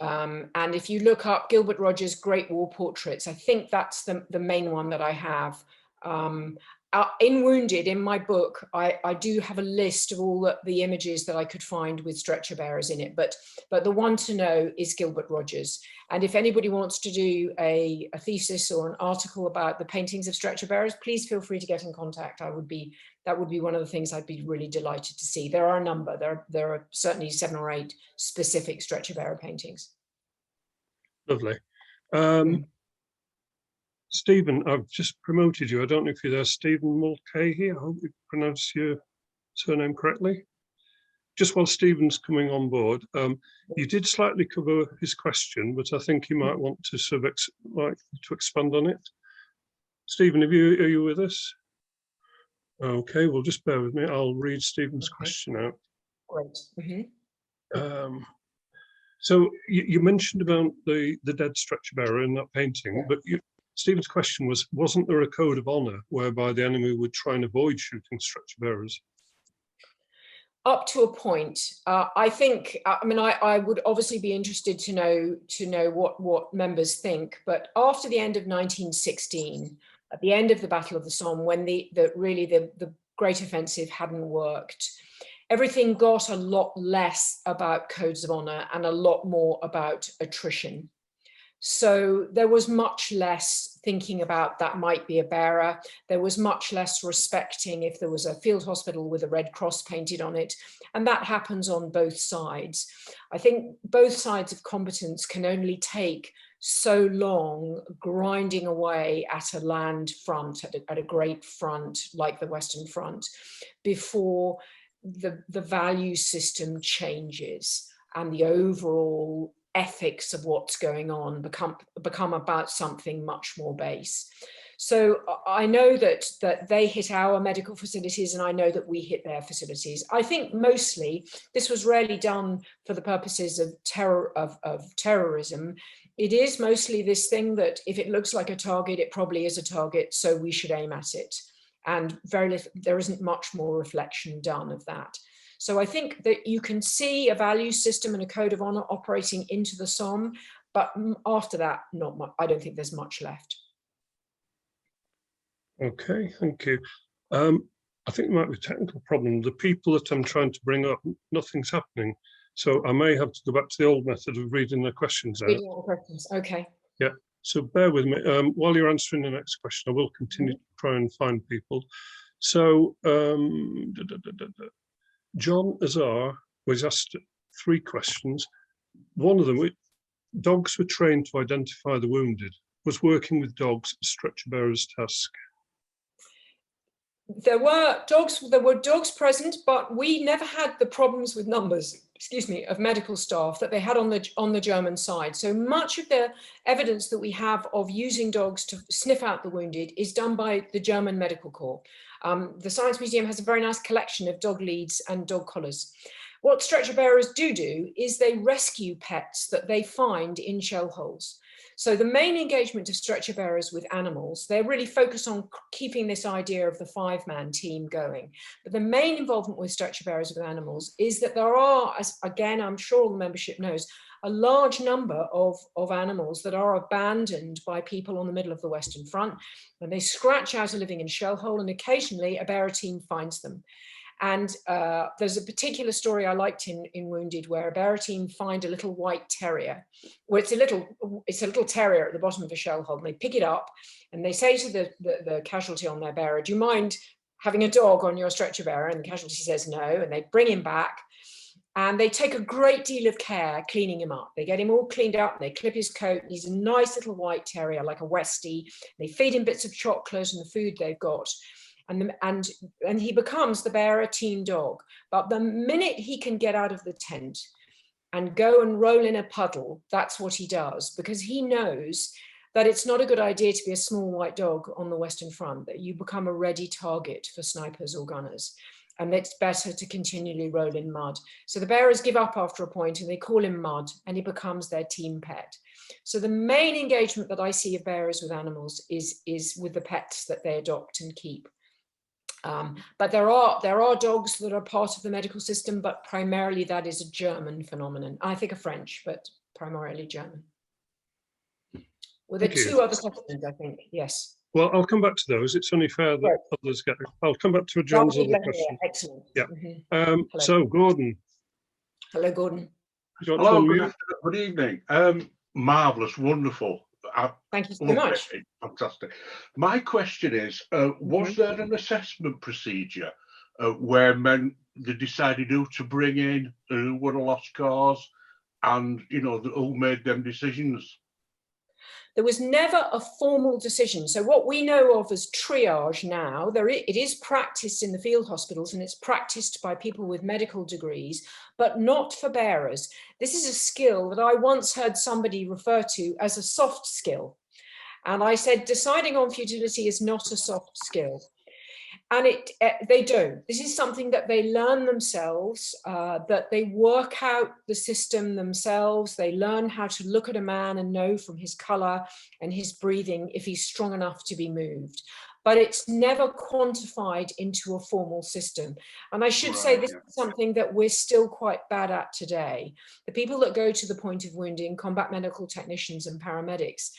And if you look up Gilbert Rogers Great War Portraits, I think that's the main one that I have. In Wounded, in my book, I do have a list of all the images that I could find with stretcher bearers in it, but the one to know is Gilbert Rogers. And if anybody wants to do a thesis or an article about the paintings of stretcher bearers, please feel free to get in contact. That would be one of the things I'd be really delighted to see. There are a number, there are certainly 7 or 8 specific stretcher bearer paintings. Lovely. Stephen, I've just promoted you. I don't know if you're there. Stephen Mulcahy, I hope you pronounce your surname correctly. Just while Stephen's coming on board, you did slightly cover his question, but I think you might want to sort of expand on it. Stephen, are you with us? Okay, well, just bear with me. I'll read Stephen's question out. Great. Mm-hmm. So you mentioned about the dead stretcher bearer in that painting, but Stephen's question was, wasn't there a code of honour whereby the enemy would try and avoid shooting stretcher bearers? Up to a point. I think, I mean, I would obviously be interested to know what members think, but after the end of 1916, at the end of the Battle of the Somme, when the Great Offensive hadn't worked, everything got a lot less about codes of honour and a lot more about attrition. So there was much less thinking about that might be a bearer. There was much less respecting if there was a field hospital with a Red Cross painted on it. And that happens on both sides. I think both sides of combatants can only take so long grinding away at a land front, at a great front like the Western Front, before the value system changes and the overall ethics of what's going on become about something much more base. So I know that they hit our medical facilities, and I know that we hit their facilities. I think mostly this was rarely done for the purposes of terrorism. It is mostly this thing that if it looks like a target, it probably is a target, so we should aim at it. And very little, there isn't much more reflection done of that. So I think that you can see a value system and a code of honour operating into the Somme, but after that, not much. I don't think there's much left. Okay, thank you. I think there might be a technical problem. The people that I'm trying to bring up, nothing's happening. So I may have to go back to the old method of reading the questions out. Reading all questions, okay. Yeah, so bear with me. While you're answering the next question, I will continue to try and find people. So, John Azar was asked 3 questions. One of them, dogs were trained to identify the wounded. Was working with dogs a stretcher bearer's task? There were dogs present, but we never had the problems with numbers, of medical staff that they had on the German side. So much of the evidence that we have of using dogs to sniff out the wounded is done by the German Medical Corps. The Science Museum has a very nice collection of dog leads and dog collars. What stretcher bearers do is they rescue pets that they find in shell holes. So the main engagement of stretcher bearers with animals, they're really focused on keeping this idea of the 5-man team going. But the main involvement with stretcher bearers with animals is that there are, as again, I'm sure all the membership knows, a large number of animals that are abandoned by people on the middle of the Western Front, and they scratch out a living in shell hole, and occasionally a bearer team finds them. And there's a particular story I liked in Wounded where a bearer team find a little white terrier. Well, it's a little terrier at the bottom of a shell hole, and they pick it up and they say to the casualty on their bearer, do you mind having a dog on your stretcher bearer? And the casualty says no, and they bring him back. And they take a great deal of care cleaning him up. They get him all cleaned up, and they clip his coat. He's a nice little white terrier, like a Westie. They feed him bits of chocolate and the food they've got. And he becomes the bearer team dog. But the minute he can get out of the tent and go and roll in a puddle, that's what he does, because he knows that it's not a good idea to be a small white dog on the Western Front, that you become a ready target for snipers or gunners. And it's better to continually roll in mud. So the bearers give up after a point and they call him Mud, and he becomes their team pet. So the main engagement that I see of bearers with animals is with the pets that they adopt and keep. But there are dogs that are part of the medical system, but primarily that is a German phenomenon. I think a French, but primarily German. Well, there are Thank you. two other questions, I think. Yes. Well, I'll come back to those. It's only fair that Right. others get. I'll come back to John's other Yeah, question. excellent. Yeah. Mhm. Hello. So, Gordon. Hello, Gordon. Hello, good evening. Marvellous, wonderful. Thank you so Lovely, much. fantastic. My question is, was Mhm. there an assessment procedure where they decided who to bring in, who were a lost cause, and, who made them decisions? There was never a formal decision. So what we know of as triage now, it is practiced in the field hospitals, and it's practiced by people with medical degrees, but not for bearers. This is a skill that I once heard somebody refer to as a soft skill. And I said, deciding on futility is not a soft skill. And they don't. This is something that they learn themselves, that they work out the system themselves. They learn how to look at a man and know from his color and his breathing if he's strong enough to be moved. But it's never quantified into a formal system. And I should say this is something that we're still quite bad at today. The people that go to the point of wounding, combat medical technicians and paramedics,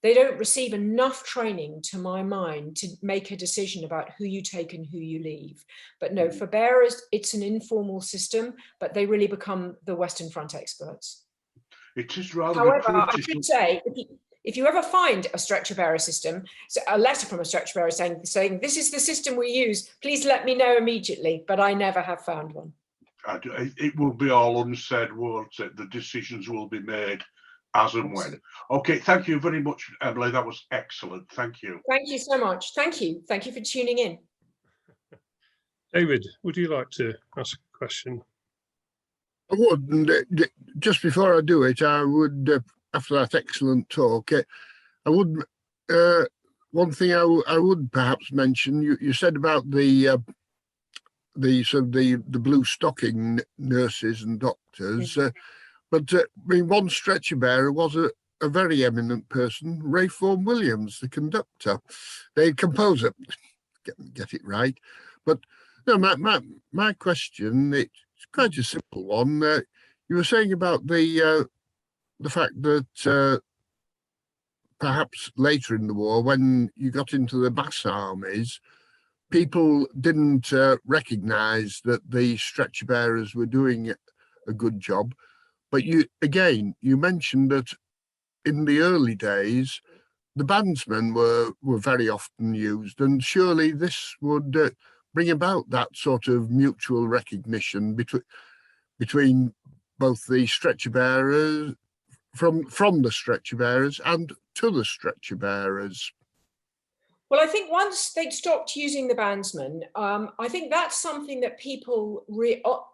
they don't receive enough training, to my mind, to make a decision about who you take and who you leave. But no, for bearers, it's an informal system, but they really become the Western Front experts. It is rather. However, I should say, if you ever find a stretcher bearer system, so a letter from a stretcher bearer saying this is the system we use, please let me know immediately. But I never have found one. It will be all unsaid, won't it? The decisions will be made as and when. Okay, thank you very much, Emily. That was excellent. Thank you. Thank you so much. Thank you. Thank you for tuning in. David, would you like to ask a question? I would. And just before I do it, I would, after that excellent talk, I would. One thing I would perhaps mention. You said about the blue stocking nurses and doctors. But I mean, one stretcher bearer was a very eminent person, Ray Vaughan Williams, the conductor, the composer. Get it right. But no, my question, it's quite a simple one. You were saying about the fact that perhaps later in the war, when you got into the mass armies, people didn't recognise that the stretcher bearers were doing a good job. But you mentioned that in the early days, the bandsmen were very often used, and surely this would bring about that sort of mutual recognition between both the stretcher bearers, from the stretcher bearers and to the stretcher bearers. Well, I think once they'd stopped using the bandsmen, I think that's something that people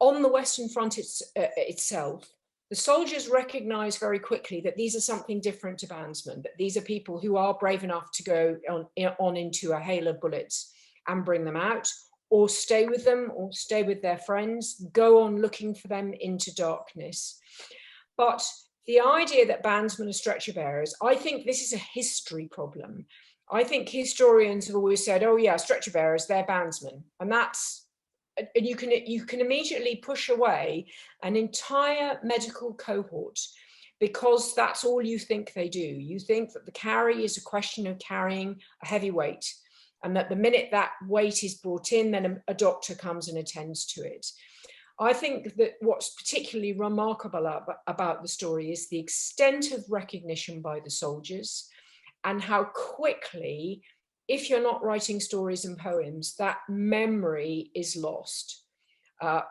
on the Western Front itself, the soldiers recognise very quickly that these are something different to bandsmen, that these are people who are brave enough to go on into a hail of bullets and bring them out, or stay with them, or stay with their friends, go on looking for them into darkness. But the idea that bandsmen are stretcher bearers, I think this is a history problem. I think historians have always said, oh yeah, stretcher bearers, they're bandsmen. And you can immediately push away an entire medical cohort because that's all you think they do. You think that the carry is a question of carrying a heavy weight, and that the minute that weight is brought in, then a doctor comes and attends to it. I think that what's particularly remarkable about the story is the extent of recognition by the soldiers, and how quickly, if you're not writing stories and poems, that memory is lost.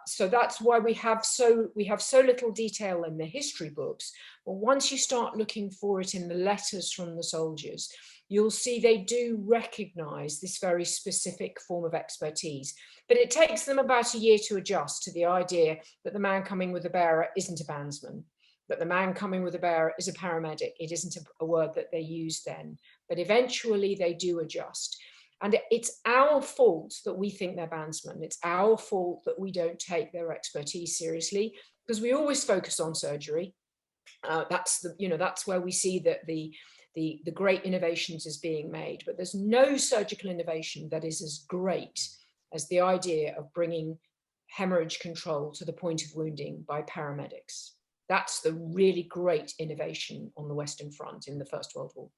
So that's why we have so little detail in the history books. But once you start looking for it in the letters from the soldiers, you'll see they do recognize this very specific form of expertise. But it takes them about a year to adjust to the idea that the man coming with the bearer isn't a bandsman, that the man coming with a bearer is a paramedic. It isn't a word that they use then, but eventually they do adjust. And it's our fault that we think they're bandsmen. It's our fault that we don't take their expertise seriously, because we always focus on surgery. That's where we see that the great innovations is being made, but there's no surgical innovation that is as great as the idea of bringing hemorrhage control to the point of wounding by paramedics. That's the really great innovation on the Western Front in the First World War.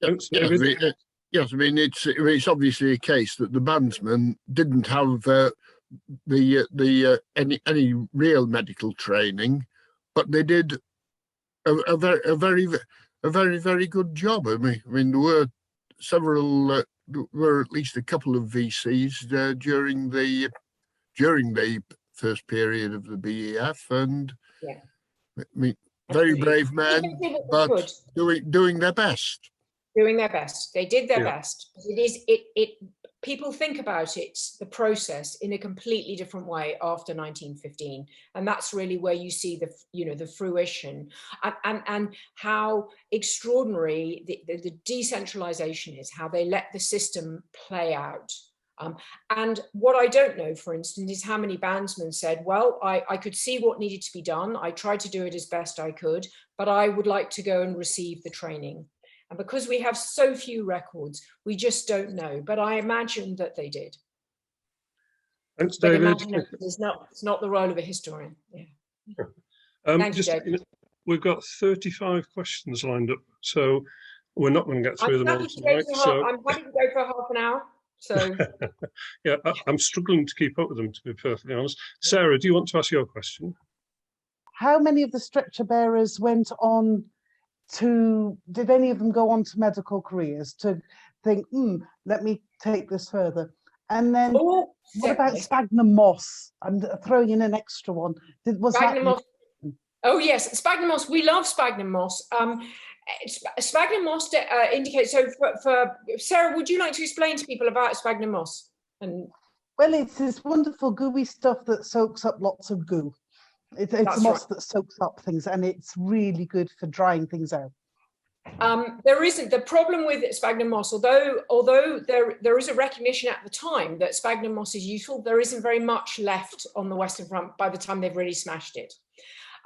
Thanks, Yes, David. yes, I mean it's obviously a case that the bandsmen didn't have any real medical training, but they did a very good job. I mean there were several, there were at least a couple of VCs during the first period of the BEF, and Yeah. I mean very brave men, but doing their best. Doing their best. They did their Yeah. best. People think about it, the process, in a completely different way after 1915, and that's really where you see the fruition and how extraordinary the decentralization is, how they let the system play out. And what I don't know, for instance, is how many bandsmen said, well, I could see what needed to be done. I tried to do it as best I could, but I would like to go and receive the training. And because we have so few records, we just don't know. But I imagine that they did. Thanks, But David. it's not the role of a historian. Yeah. Thank you, David. We've got 35 questions lined up, so we're not going to get through them all I'm tonight. happy to go for half an hour. So Yeah, I'm struggling to keep up with them, to be perfectly honest. Sarah, do you want to ask your question? How many of the stretcher bearers went on to, did any of them go on to medical careers, to think, let me take this further? And then what about sphagnum moss? I'm throwing in an extra one. Sphagnum moss. Oh yes, sphagnum moss. We love sphagnum moss. Sphagnum moss indicates, so for Sarah, would you like to explain to people about sphagnum moss? Well, it's this wonderful gooey stuff that soaks up lots of goo. It's a moss that soaks up things, and it's really good for drying things out. There isn't the problem with sphagnum moss, although there is a recognition at the time that sphagnum moss is useful, there isn't very much left on the Western Front by the time they've really smashed it.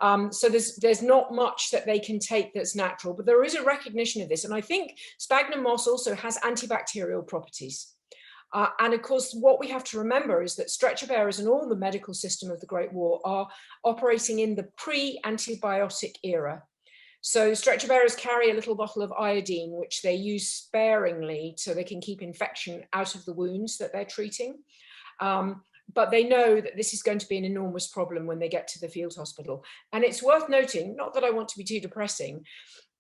So there's not much that they can take that's natural, but there is a recognition of this. And I think sphagnum moss also has antibacterial properties. And of course, what we have to remember is that stretcher bearers and all the medical system of the Great War are operating in the pre-antibiotic era. So stretcher bearers carry a little bottle of iodine, which they use sparingly so they can keep infection out of the wounds that they're treating. But they know that this is going to be an enormous problem when they get to the field hospital. And it's worth noting, not that I want to be too depressing,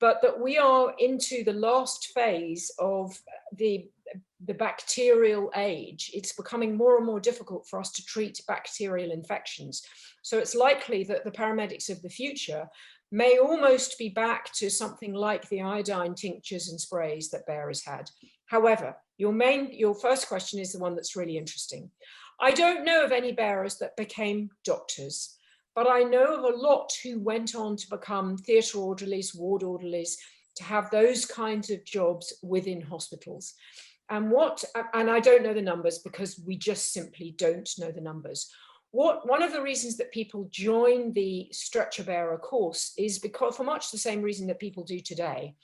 but that we are into the last phase of the bacterial age. It's becoming more and more difficult for us to treat bacterial infections. So it's likely that the paramedics of the future may almost be back to something like the iodine tinctures and sprays that bearers had. However, your first question is the one that's really interesting. I don't know of any bearers that became doctors, but I know of a lot who went on to become theatre orderlies, ward orderlies, to have those kinds of jobs within hospitals. And I don't know the numbers because we just simply don't know the numbers. One of the reasons that people join the stretcher bearer course is because, for much the same reason that people do today,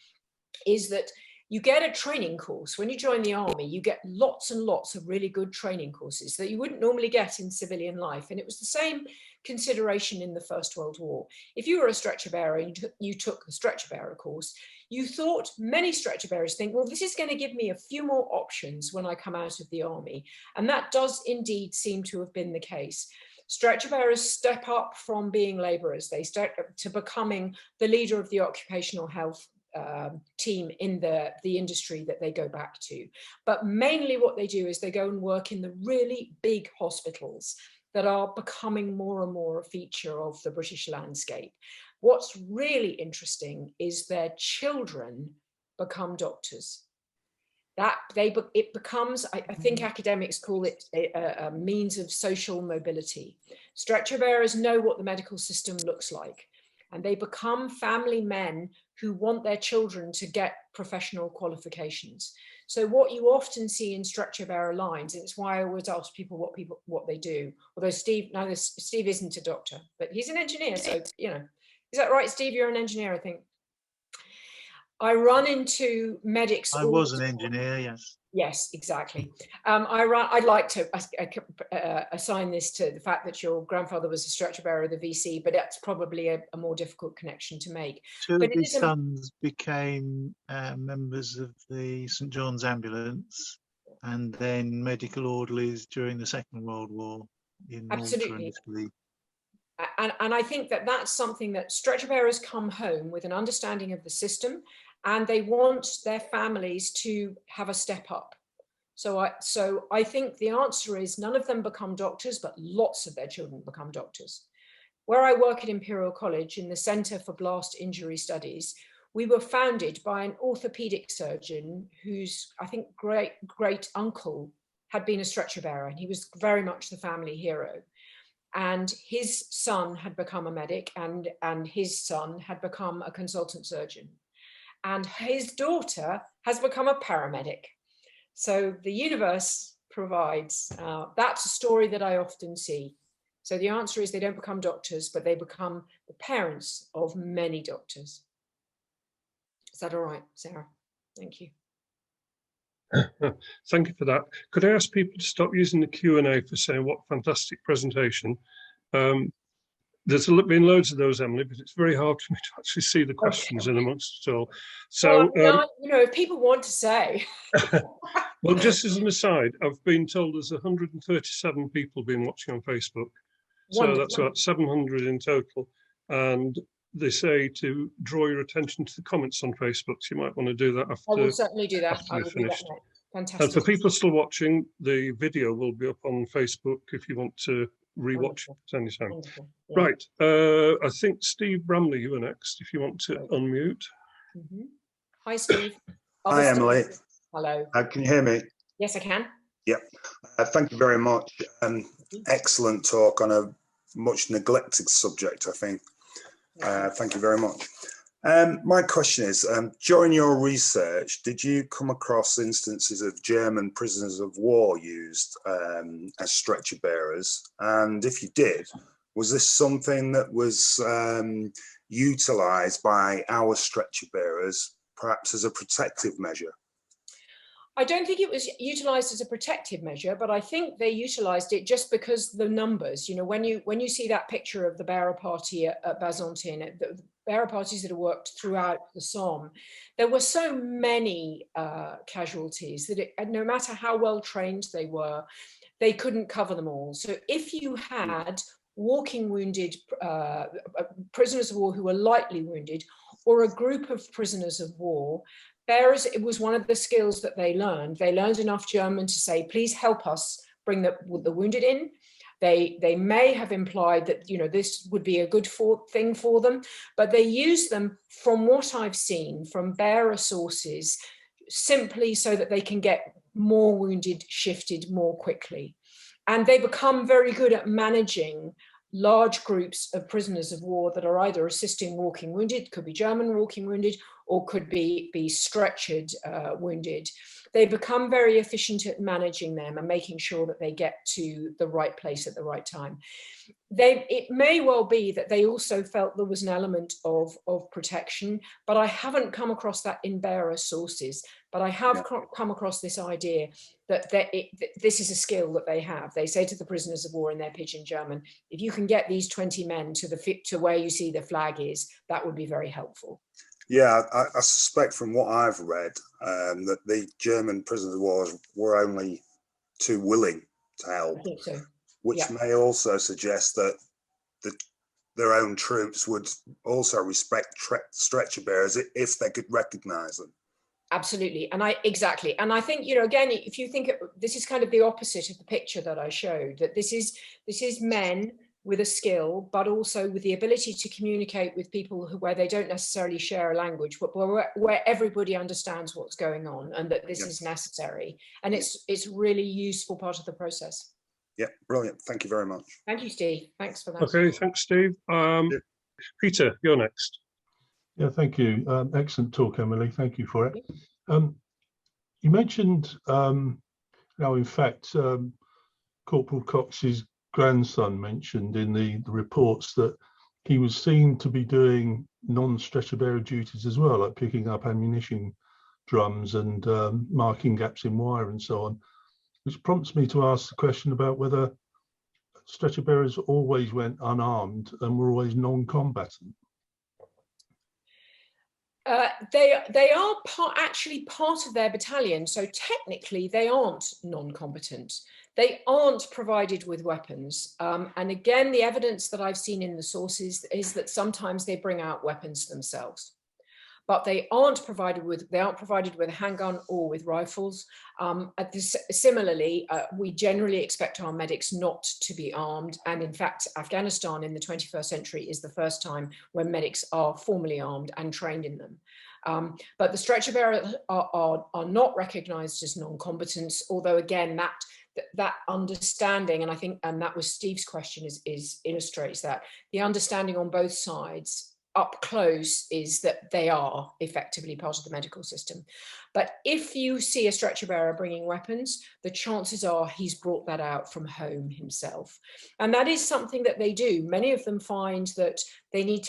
is that you get a training course. When you join the army, you get lots and lots of really good training courses that you wouldn't normally get in civilian life. And it was the same consideration in the First World War. If you were a stretcher bearer and you took a stretcher bearer course, you thought, many stretcher bearers think, well, this is going to give me a few more options when I come out of the army. And that does indeed seem to have been the case. Stretcher bearers step up from being labourers. They step up to becoming the leader of the occupational health team in the industry that they go back to. But mainly what they do is they go and work in the really big hospitals that are becoming more and more a feature of the British landscape. What's really interesting is their children become doctors. It becomes, I think academics call it a means of social mobility. Stretcher bearers know what the medical system looks like, and they become family men who want their children to get professional qualifications. So what you often see in stretcher bearer lines, and it's why I always ask people what they do. Although Steve isn't a doctor, but he's an engineer, so you know, is that right, Steve? You're an engineer, I think. I run into medics. I was an engineer, yes. Yes, exactly. I'd like to assign this to the fact that your grandfather was a stretcher bearer of the VC, but that's probably a more difficult connection to make. Two But of it his is a- sons became members of the St John's Ambulance and then medical orderlies during the Second World War in Malta and Absolutely. Italy. And I think that that's something that stretcher bearers come home with an understanding of the system, and they want their families to have a step up. So I think the answer is none of them become doctors, but lots of their children become doctors. Where I work at Imperial College in the Centre for Blast Injury Studies, we were founded by an orthopedic surgeon whose, I think, great uncle had been a stretcher bearer, and he was very much the family hero. And his son had become a medic, and his son had become a consultant surgeon. And his daughter has become a paramedic. So the universe provides, that's a story that I often see. So the answer is they don't become doctors, but they become the parents of many doctors. Is that all right, Sarah? Thank you. Thank you for that. Could I ask people to stop using the Q&A for saying what fantastic presentation? There's been loads of those, Emily, but it's very hard for me to actually see the questions in amongst it all. So, well, you know, if people want to say. Well, just as an aside, I've been told there's 137 people been watching on Facebook. So Wonderful. that's about 700 in total. And they say to draw your attention to the comments on Facebook. So you might want to do that after. I will certainly do that. after I we've will do that finished. now. Fantastic. And for people still watching, the video will be up on Facebook if you want to rewatch Wonderful. it anytime. Wonderful. Yeah. Right. I think Steve Bramley, you were next, if you want to unmute. Mhm. Hi, Steve. Hi, Emily. Hello. Can you hear me? Yes, I can. Yep. Thank you very much. Excellent talk on a much neglected subject, I think. Thank you very much. My question is, during your research, did you come across instances of German prisoners of war used as stretcher bearers? And if you did, was this something that was utilised by our stretcher bearers, perhaps as a protective measure? I don't think it was utilised as a protective measure, but I think they utilised it just because the numbers. You know, when you see that picture of the bearer party at Bazentin, the bearer parties that have worked throughout the Somme, there were so many casualties that no matter how well trained they were, they couldn't cover them all. So if you had walking wounded prisoners of war who were lightly wounded, or a group of prisoners of war, bearers, it was one of the skills that they learned. They learned enough German to say, please help us bring the wounded in. They may have implied that, you know, this would be a good thing for them, but they use them, from what I've seen from bearer sources, simply so that they can get more wounded shifted more quickly. And they become very good at managing large groups of prisoners of war that are either assisting walking wounded, could be German walking wounded, or could be stretchered wounded. They become very efficient at managing them and making sure that they get to the right place at the right time. It may well be that they also felt there was an element of protection, but I haven't come across that in bearer sources. But I have come across this idea that this is a skill that they have. They say to the prisoners of war in their pidgin German, if you can get these 20 men to where you see the flag is, that would be very helpful. Yeah, I suspect from what I've read that the German prisoners of war were only too willing to help, I think so. which may also suggest that their own troops would also respect stretcher bearers if they could recognise them. Absolutely. And I think, you know, again, if you think this is kind of the opposite of the picture that I showed, that this is men with a skill, but also with the ability to communicate with people where they don't necessarily share a language, but where everybody understands what's going on and that this is necessary. And it's really useful part of the process. Yeah, brilliant. Thank you very much. Thank you, Steve. Thanks for that. Okay, thanks, Steve. Peter, you're next. Yeah, thank you. Excellent talk, Emily. Thank you for it. You mentioned, now, in fact, Corporal Cox's grandson mentioned in the reports that he was seen to be doing non-stretcher bearer duties as well, like picking up ammunition drums and marking gaps in wire and so on, which prompts me to ask the question about whether stretcher bearers always went unarmed and were always non-combatant. They are actually part of their battalion, so technically they aren't non-combatant. They aren't provided with weapons. And again, the evidence that I've seen in the sources is that sometimes they bring out weapons themselves, but they aren't provided with a handgun or with rifles. Similarly, we generally expect our medics not to be armed. And in fact, Afghanistan in the 21st century is the first time when medics are formally armed and trained in them. But the stretcher bearers are not recognized as non-combatants, although again, that understanding, and I think, and that was Steve's question, illustrates that the understanding on both sides up close is that they are effectively part of the medical system. But if you see a stretcher bearer bringing weapons, the chances are he's brought that out from home himself. And that is something that they do. Many of them find that they want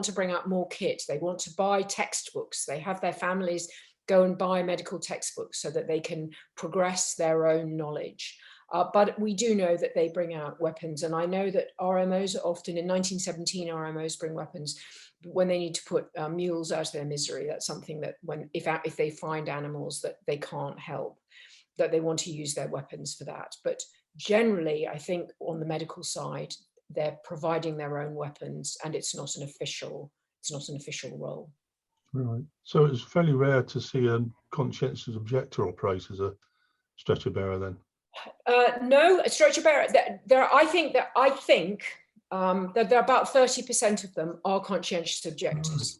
to bring out more kit. They want to buy textbooks. They have their families go and buy medical textbooks so that they can progress their own knowledge. But we do know that they bring out weapons. And I know that RMOs are often, in 1917, RMOs bring weapons when they need to put mules out of their misery. That's something that if they find animals that they can't help, that they want to use their weapons for that. But generally, I think on the medical side, they're providing their own weapons, and it's not an official role. Right. So it's fairly rare to see a conscientious objector operate as a stretcher bearer then? No, a stretcher bearer. I think that there are about 30% of them are conscientious objectors,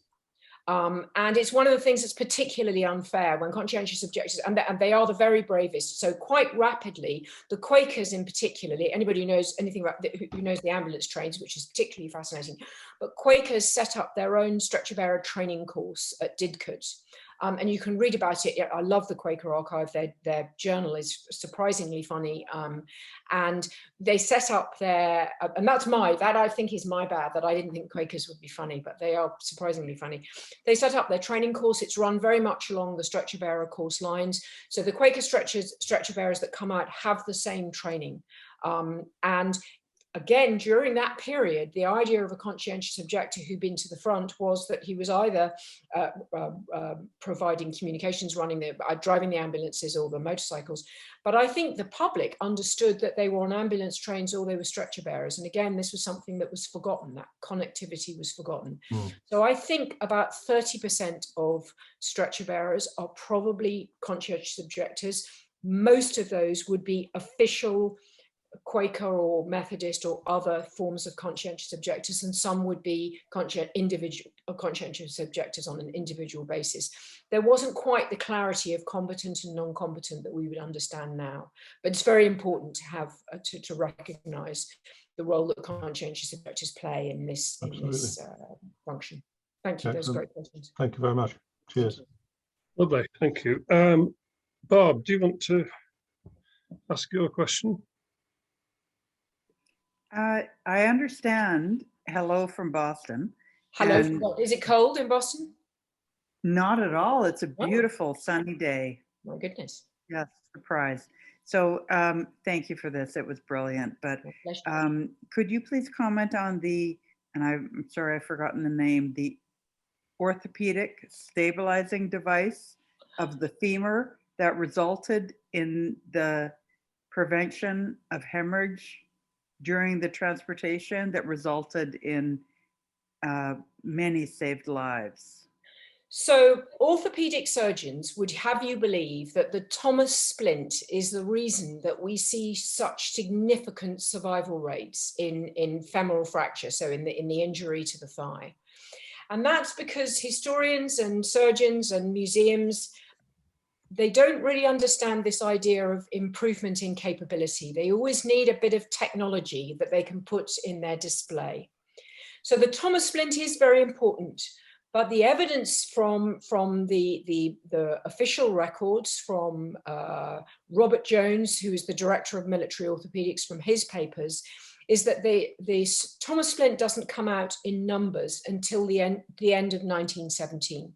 and it's one of the things that's particularly unfair when conscientious objectors, and they are the very bravest. So quite rapidly, the Quakers in particular, anybody who knows anything about who knows the ambulance trains, which is particularly fascinating, but Quakers set up their own stretcher bearer training course at Didcot. And you can read about it. I love the Quaker Archive. Their journal is surprisingly funny. And they set up their, and that I think is my bad, that I didn't think Quakers would be funny, but they are surprisingly funny. They set up their training course. It's run very much along the stretcher bearer course lines. So the Quaker stretcher bearers that come out have the same training. And again, during that period, the idea of a conscientious objector who'd been to the front was that he was either providing communications, driving the ambulances or the motorcycles. But I think the public understood that they were on ambulance trains or they were stretcher bearers. And again, this was something that was forgotten, that connectivity was forgotten. So I think about 30% of stretcher bearers are probably conscientious objectors. Most of those would be official Quaker or Methodist or other forms of conscientious objectors, and some would be conscientious objectors on an individual basis. There wasn't quite the clarity of combatant and non-combatant that we would understand now, but it's very important to have to recognise the role that conscientious objectors play in this function. Thank you. Those are great questions. Thank you very much. Cheers. Lovely. Thank you. Bob, do you want to ask your question? I understand. Hello from Boston. Hello. Is it cold in Boston? Not at all. It's a beautiful sunny day. My goodness. Yes, surprise. So thank you for this. It was brilliant. But could you please comment on and I'm sorry, I've forgotten the name, the orthopedic stabilizing device of the femur that resulted in the prevention of hemorrhage during the transportation that resulted in many saved lives? So orthopedic surgeons would have you believe that the Thomas splint is the reason that we see such significant survival rates in femoral fracture, so in the injury to the thigh. And that's because historians and surgeons and museums, they don't really understand this idea of improvement in capability. They always need a bit of technology that they can put in their display. So the Thomas splint is very important, but the evidence from the official records from Robert Jones, who is the director of military orthopedics, from his papers, is that the Thomas splint doesn't come out in numbers until the end of 1917.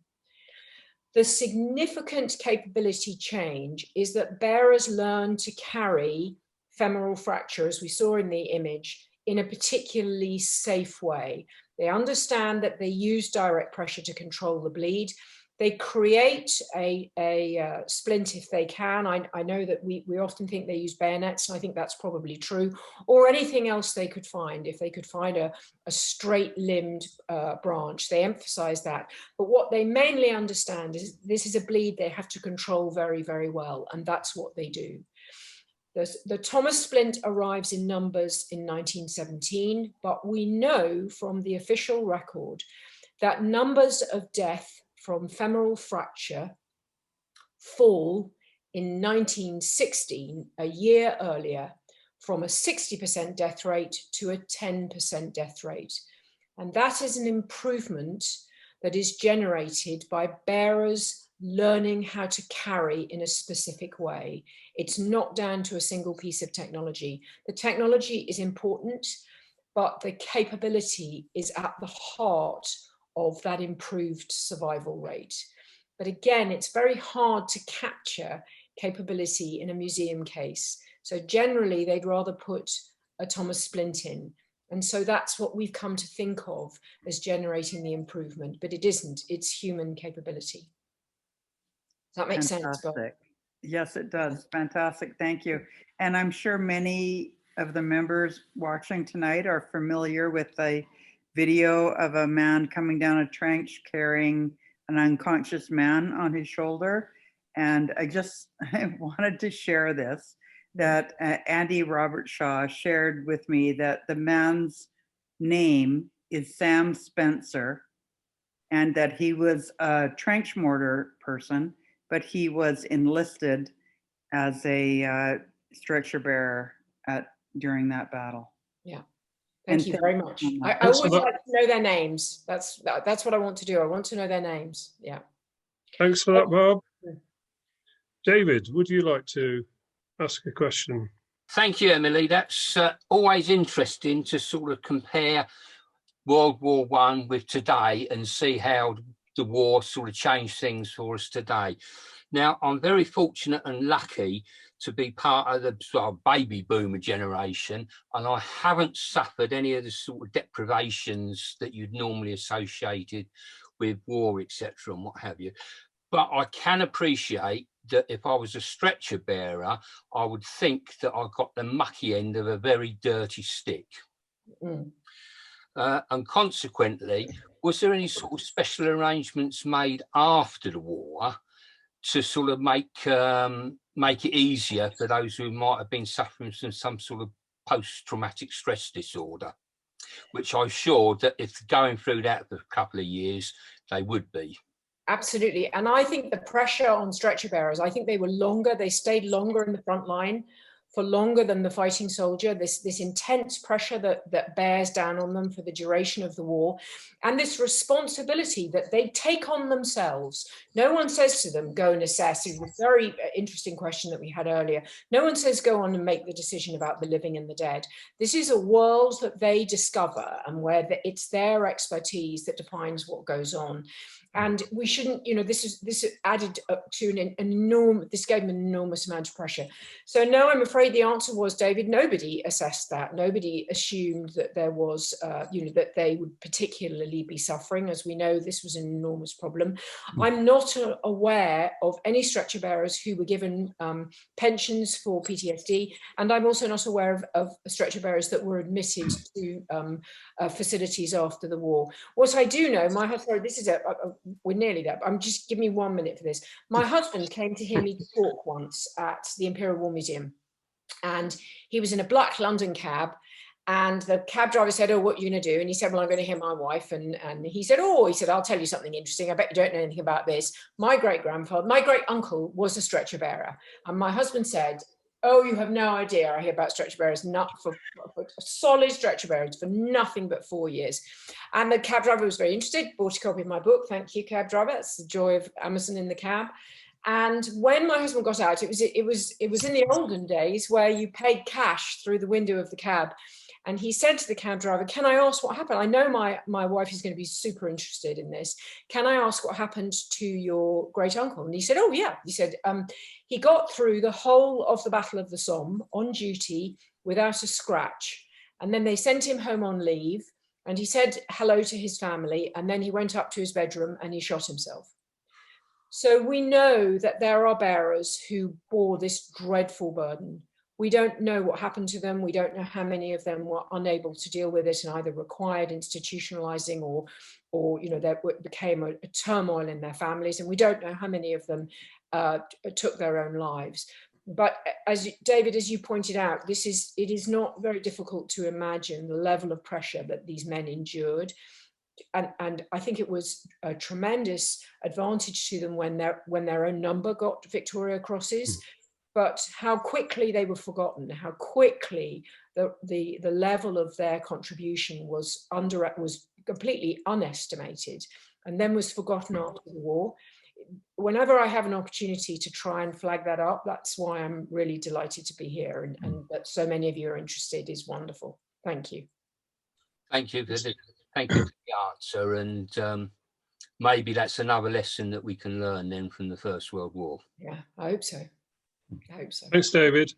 The significant capability change is that bearers learn to carry femoral fracture, as we saw in the image, in a particularly safe way. They understand that they use direct pressure to control the bleed. They create a splint if they can. I know that we often think they use bayonets, and I think that's probably true, or anything else they could find. If they could find a straight-limbed branch, they emphasize that. But what they mainly understand is this is a bleed they have to control very, very well, and that's what they do. The Thomas splint arrives in numbers in 1917, but we know from the official record that numbers of death from femoral fracture fall in 1916, a year earlier, from a 60% death rate to a 10% death rate. And that is an improvement that is generated by bearers learning how to carry in a specific way. It's not down to a single piece of technology. The technology is important, but the capability is at the heart of that improved survival rate. But again, it's very hard to capture capability in a museum case. So generally, they'd rather put a Thomas splint in. And so that's what we've come to think of as generating the improvement, but it isn't, it's human capability. Does that make sense, Bob? Yes, it does. Fantastic. Thank you. And I'm sure many of the members watching tonight are familiar with a video of a man coming down a trench carrying an unconscious man on his shoulder. And I wanted to share this, that Andy Robert Shaw shared with me that the man's name is Sam Spencer, and that he was a trench mortar person, but he was enlisted as a stretcher bearer during that battle. Yeah. Thank you very much. I always like to know their names. That's what I want to do. I want to know their names. Yeah. Thanks for that, Bob. David, would you like to ask a question? Thank you, Emily. That's always interesting to sort of compare World War I with today and see how the war sort of changed things for us today. Now, I'm very fortunate and lucky to be part of the sort of baby boomer generation, and I haven't suffered any of the sort of deprivations that you'd normally associated with war, etc., and what have you. But I can appreciate that if I was a stretcher bearer, I would think that I got the mucky end of a very dirty stick. And consequently, was there any sort of special arrangements made after the war to sort of make it easier for those who might have been suffering from some sort of post-traumatic stress disorder, which I'm sure that if going through that for a couple of years, they would be? Absolutely. And I think the pressure on stretcher bearers, I think they were longer, they stayed longer in the front line for longer than the fighting soldier, this intense pressure that bears down on them for the duration of the war, and this responsibility that they take on themselves. No one says to them, go and assess. It was a very interesting question that we had earlier. No one says, go on and make the decision about the living and the dead. This is a world that they discover, and where it's their expertise that defines what goes on. And we shouldn't, this added up to this gave them an enormous amount of pressure. So no, I'm afraid the answer was, David, nobody assessed that. Nobody assumed that there was, that they would particularly be suffering. As we know, this was an enormous problem. I'm not aware of any stretcher bearers who were given pensions for PTSD. And I'm also not aware of stretcher bearers that were admitted to facilities after the war. What I do know, my husband, this is we're nearly there, but just give me 1 minute for this. My husband came to hear me talk once at the Imperial War Museum, and he was in a black London cab, and the cab driver said, oh, what are you going to do? And he said, well, I'm going to hear my wife. And he said, I'll tell you something interesting. I bet you don't know anything about this. My great uncle was a stretcher bearer. And my husband said, oh, you have no idea. I hear about stretcher bearers, not for solid stretcher bearers for nothing but 4 years. And the cab driver was very interested, bought a copy of my book. Thank you, cab driver. That's the joy of Amazon in the cab. And when my husband got out, it was in the olden days where you paid cash through the window of the cab. And he said to the cab driver, "Can I ask what happened? I know my wife is going to be super interested in this. Can I ask what happened to your great uncle?" And he said, "Oh yeah." He said, he got through the whole of the Battle of the Somme on duty without a scratch. And then they sent him home on leave, and he said hello to his family. And then he went up to his bedroom and he shot himself. So we know that there are bearers who bore this dreadful burden. We don't know what happened to them. We don't know how many of them were unable to deal with it and either required institutionalizing or there became a turmoil in their families. And we don't know how many of them took their own lives. But as David, as you pointed out, it is not very difficult to imagine the level of pressure that these men endured. And I think it was a tremendous advantage to them when their own number got Victoria Crosses. But how quickly they were forgotten, how quickly the level of their contribution was completely underestimated, and then was forgotten after the war. Whenever I have an opportunity to try and flag that up, that's why I'm really delighted to be here, and that so many of you are interested is wonderful. Thank you. Thank you for the answer, and maybe that's another lesson that we can learn then from the First World War. Yeah, I hope so. I hope so. Thanks, David.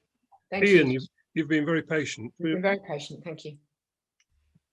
Thank Ian, you. you've been very patient. You've been very patient. Thank you.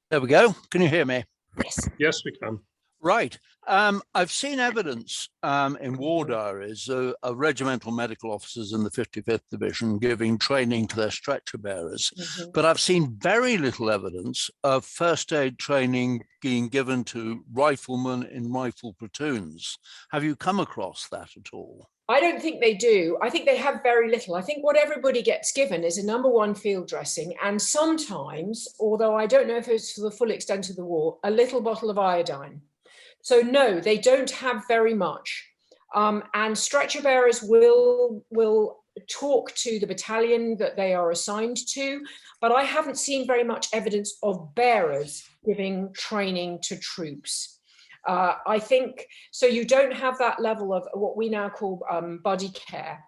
There we go. Can you hear me? Yes. Yes, we can. Right. I've seen evidence in war diaries of regimental medical officers in the 55th Division giving training to their stretcher bearers, but I've seen very little evidence of first aid training being given to riflemen in rifle platoons. Have you come across that at all? I don't think they do. I think they have very little. I think what everybody gets given is a #1 field dressing, and sometimes, although I don't know if it's for the full extent of the war, a little bottle of iodine. So no, they don't have very much. And stretcher bearers will talk to the battalion that they are assigned to, but I haven't seen very much evidence of bearers giving training to troops. I think, so you don't have that level of what we now call buddy care.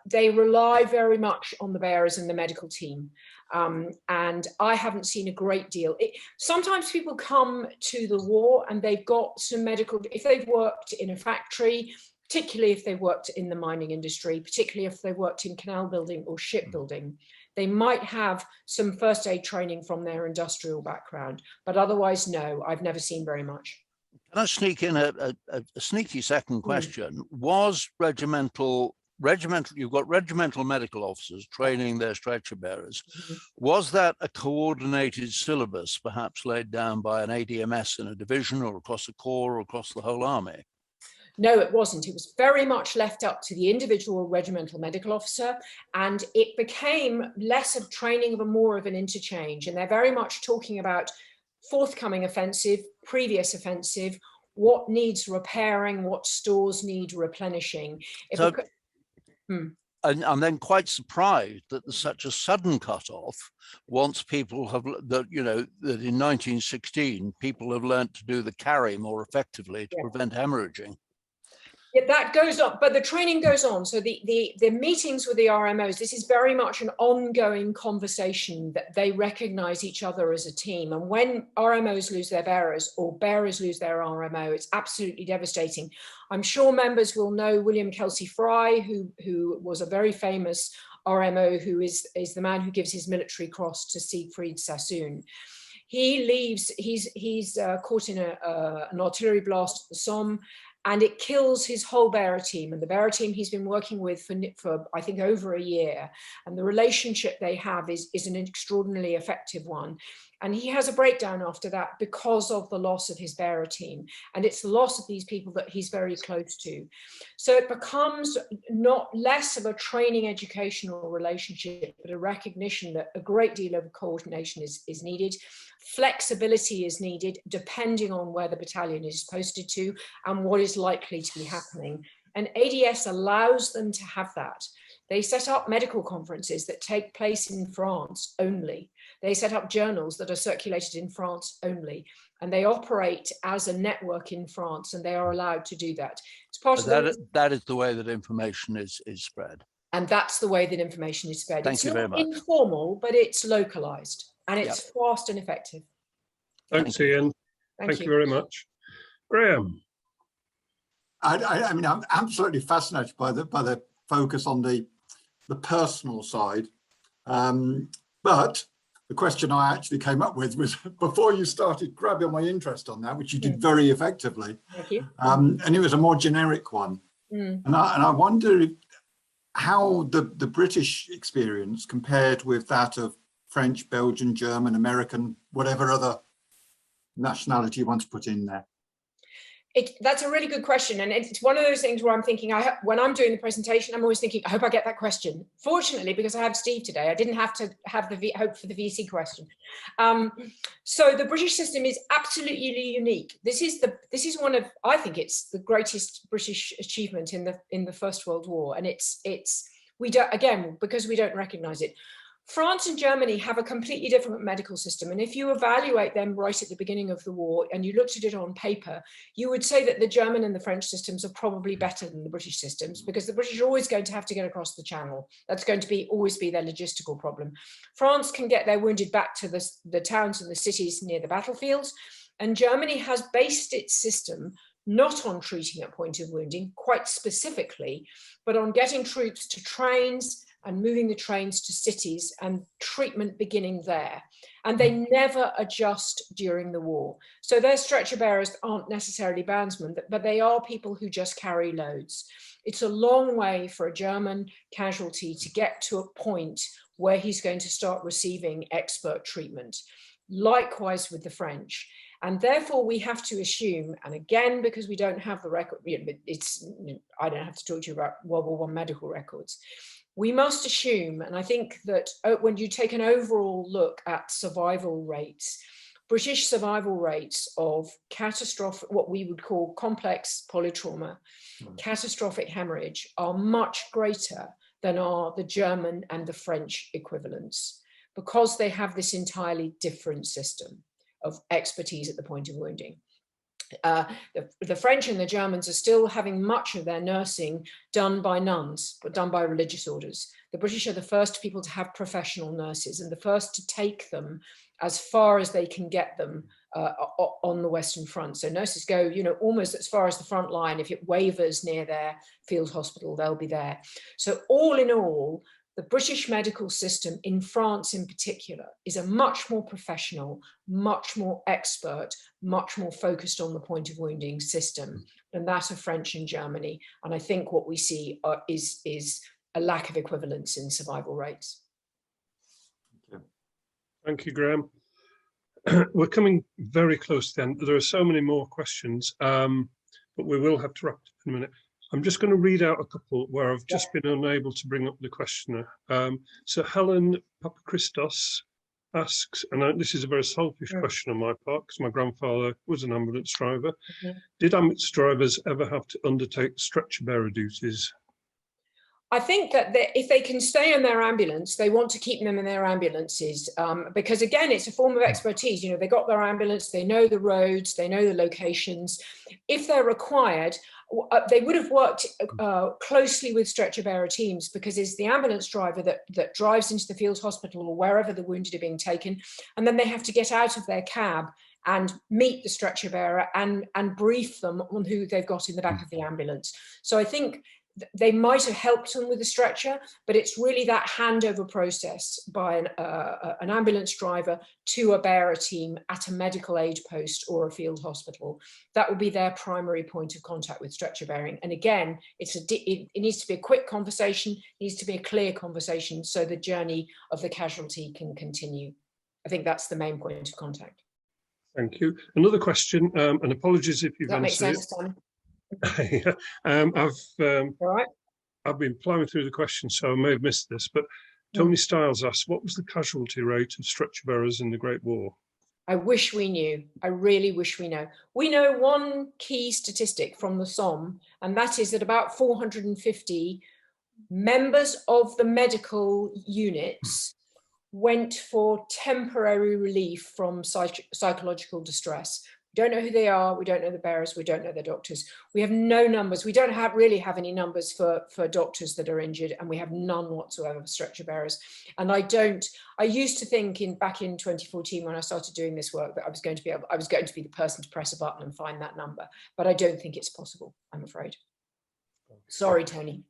They rely very much on the bearers and the medical team. And I haven't seen a great deal. Sometimes people come to the war and they've got some medical, if they've worked in a factory, particularly if they've worked in the mining industry, particularly if they worked in canal building or shipbuilding, they might have some first aid training from their industrial background, but otherwise, no, I've never seen very much. Can I sneak in a sneaky second question? Was regimental, you've got regimental medical officers training their stretcher bearers. Was that a coordinated syllabus, perhaps laid down by an ADMS in a division or across a corps or across the whole army? No, it wasn't. It was very much left up to the individual regimental medical officer, and it became less of training and more of an interchange. And they're very much talking about forthcoming offensive, previous offensive, what needs repairing, what stores need replenishing. And I'm then quite surprised that there's such a sudden cutoff once people have, that in 1916, people have learnt to do the carry more effectively to prevent hemorrhaging. Yeah, that goes on, but the training goes on. So the meetings with the RMOs, this is very much an ongoing conversation that they recognize each other as a team. And when RMOs lose their bearers or bearers lose their RMO, it's absolutely devastating. I'm sure members will know William Kelsey Fry, who was a very famous RMO, who is the man who gives his military cross to Siegfried Sassoon. He leaves, he's caught in an artillery blast at the Somme, and it kills his whole bearer team. And the bearer team he's been working with for I think over a year. And the relationship they have is an extraordinarily effective one. And he has a breakdown after that because of the loss of his bearer team. And it's the loss of these people that he's very close to. So it becomes not less of a training educational relationship, but a recognition that a great deal of coordination is needed. Flexibility is needed depending on where the battalion is posted to and what is likely to be happening. And ADS allows them to have that. They set up medical conferences that take place in France only. They set up journals that are circulated in France only. And they operate as a network in France, and they are allowed to do that. It's part of that is the way that information is spread. And that's the way that information is spread. Thank you very much. It's not informal, but it's localized. and it's fast and effective. Thanks, Ian. Thank you very much. Graham. I mean, I'm absolutely fascinated by the focus on the personal side. But the question I actually came up with was before you started grabbing my interest on that, which you did very effectively. Thank you. And it was a more generic one. And I wonder how the British experience compared with that of French, Belgian, German, American, whatever other nationality you want to put in there. That's a really good question, and it's one of those things where I'm thinking, when I'm doing the presentation, I'm always thinking, I hope I get that question. Fortunately, because I have Steve today, I didn't have to have the hope for the VC question. So the British system is absolutely unique. This is one of, I think it's the greatest British achievement in the First World War, and we don't, again, because we don't recognise it. France and Germany have a completely different medical system. And if you evaluate them right at the beginning of the war and you looked at it on paper, you would say that the German and the French systems are probably better than the British systems, because the British are always going to have to get across the channel. That's going to always be their logistical problem. France can get their wounded back to the towns and the cities near the battlefields. And Germany has based its system not on treating at point of wounding, quite specifically, but on getting troops to trains and moving the trains to cities and treatment beginning there. And they never adjust during the war. So their stretcher bearers aren't necessarily bandsmen, but they are people who just carry loads. It's a long way for a German casualty to get to a point where he's going to start receiving expert treatment. Likewise with the French. And therefore we have to assume, and again, because we don't have the record, I don't have to talk to you about World War I medical records. We must assume, and I think that when you take an overall look at survival rates, British survival rates of catastrophic, what we would call complex polytrauma, catastrophic hemorrhage, are much greater than are the German and the French equivalents, because they have this entirely different system of expertise at the point of wounding. The French and the Germans are still having much of their nursing done by nuns, but done by religious orders. The British are the first people to have professional nurses and the first to take them as far as they can get them on the Western Front. So nurses go, almost as far as the front line. If it wavers near their field hospital, they'll be there. So all in all, the British medical system in France in particular is a much more professional, much more expert, much more focused on the point of wounding system than that of French and Germany. And I think what we see is a lack of equivalence in survival rates. Thank you, Graham. We're coming very close to the end. There are so many more questions, but we will have to wrap up in a minute. I'm just going to read out a couple where I've just been unable to bring up the questioner. So Helen Papachristos asks, and this is a very selfish question on my part because my grandfather was an ambulance driver. Did ambulance drivers ever have to undertake stretcher bearer duties? I think that if they can stay in their ambulance, they want to keep them in their ambulances because, again, it's a form of expertise. They got their ambulance, they know the roads, they know the locations. If they're required, they would have worked closely with stretcher bearer teams, because it's the ambulance driver that drives into the field hospital or wherever the wounded are being taken. And then they have to get out of their cab and meet the stretcher bearer and brief them on who they've got in the back of the ambulance. So I think they might have helped them with the stretcher, but it's really that handover process by an ambulance driver to a bearer team at a medical aid post or a field hospital. That will be their primary point of contact with stretcher bearing. And again, it needs to be a quick conversation, needs to be a clear conversation so the journey of the casualty can continue. I think that's the main point of contact. Thank you. Another question, and apologies if you've answered it. That makes sense, Tom. I've been plowing through the questions, so I may have missed this, but Tony Stiles asks, what was the casualty rate of stretcher bearers in the Great War? I wish we knew. I really wish we know. We know one key statistic from the Somme, and that is that about 450 members of the medical units went for temporary relief from psychological distress. We don't know who they are. We don't know the bearers. We don't know the doctors. We have no numbers. We don't really have any numbers for doctors that are injured, and we have none whatsoever for stretcher bearers. And I used to think back in 2014 when I started doing this work that I was going to be the person to press a button and find that number, but I don't think it's possible, I'm afraid. Sorry, Tony.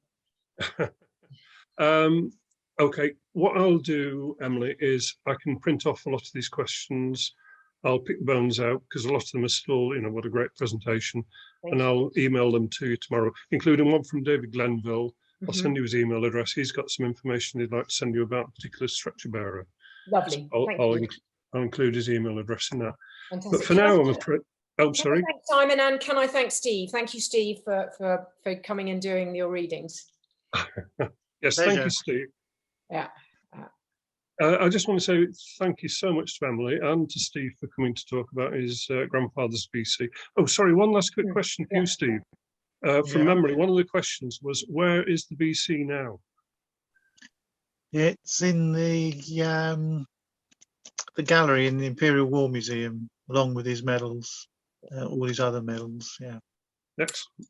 Okay, what I'll do, Emily, is I can print off a lot of these questions. I'll pick the bones out because a lot of them are still, you know, what a great presentation. And I'll email them to you tomorrow, including one from David Glenville. I'll send you his email address. He's got some information he'd like to send you about a particular stretcher bearer. Lovely. I'll include his email address in that. Fantastic. But for now, I'm afraid. Oh, sorry. Thanks, Simon, and can I thank Steve? Thank you, Steve, for coming and doing your readings. Yes, thank you, Steve. Yeah. I just want to say thank you so much to Emily and to Steve for coming to talk about his grandfather's VC. Oh, sorry, one last quick question for you, Steve. From memory, one of the questions was, where is the VC now? It's in the gallery in the Imperial War Museum, along with his medals, all his other medals. Yeah. Excellent.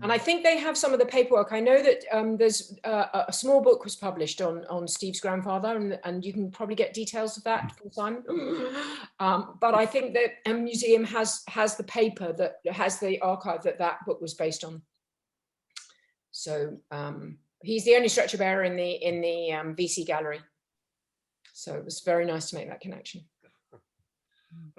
And I think they have some of the paperwork. I know that there's a small book was published on Steve's grandfather, and you can probably get details of that from Simon. But I think that a museum has the paper that has the archive that book was based on. So he's the only stretcher bearer in the VC gallery. So it was very nice to make that connection.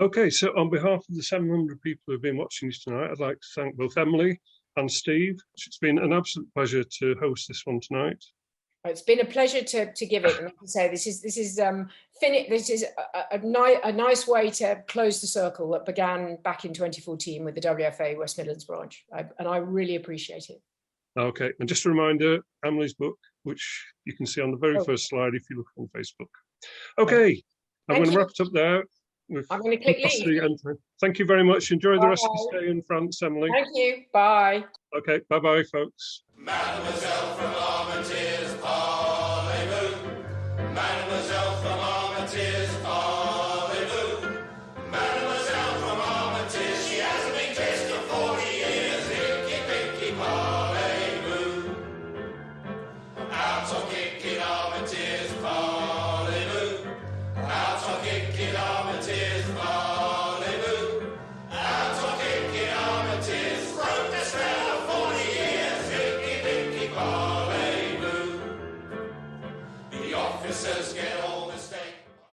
Okay, so on behalf of the 700 people who've been watching this tonight, I'd like to thank both Emily and Steve. It's been an absolute pleasure to host this one tonight. It's been a pleasure to give it, and like I say, this is a nice way to close the circle that began back in 2014 with the WFA West Midlands branch, and I really appreciate it. Okay, and just a reminder, Emily's book, which you can see on the very first slide if you look on Facebook. Okay, I'm going to wrap it up there. I'm going to click leave. Thank you very much. Enjoy the rest of the stay in France, Emily. Thank you. Bye. Okay, bye-bye, folks. Mademoiselle from Armentières, parlez-vous. Mademoiselle from Armentières, parlez-vous. Mademoiselle from Armentières, she hasn't been kissed for 40 years. Hickey, picky, parlez-vous. Out on kicking Armentières, parlez-vous. Out on kicking Armentières, parlez-vous. Out on kicking Armentières, broke the spell of 40 years. Hickey, picky, parlez-vous. The officers get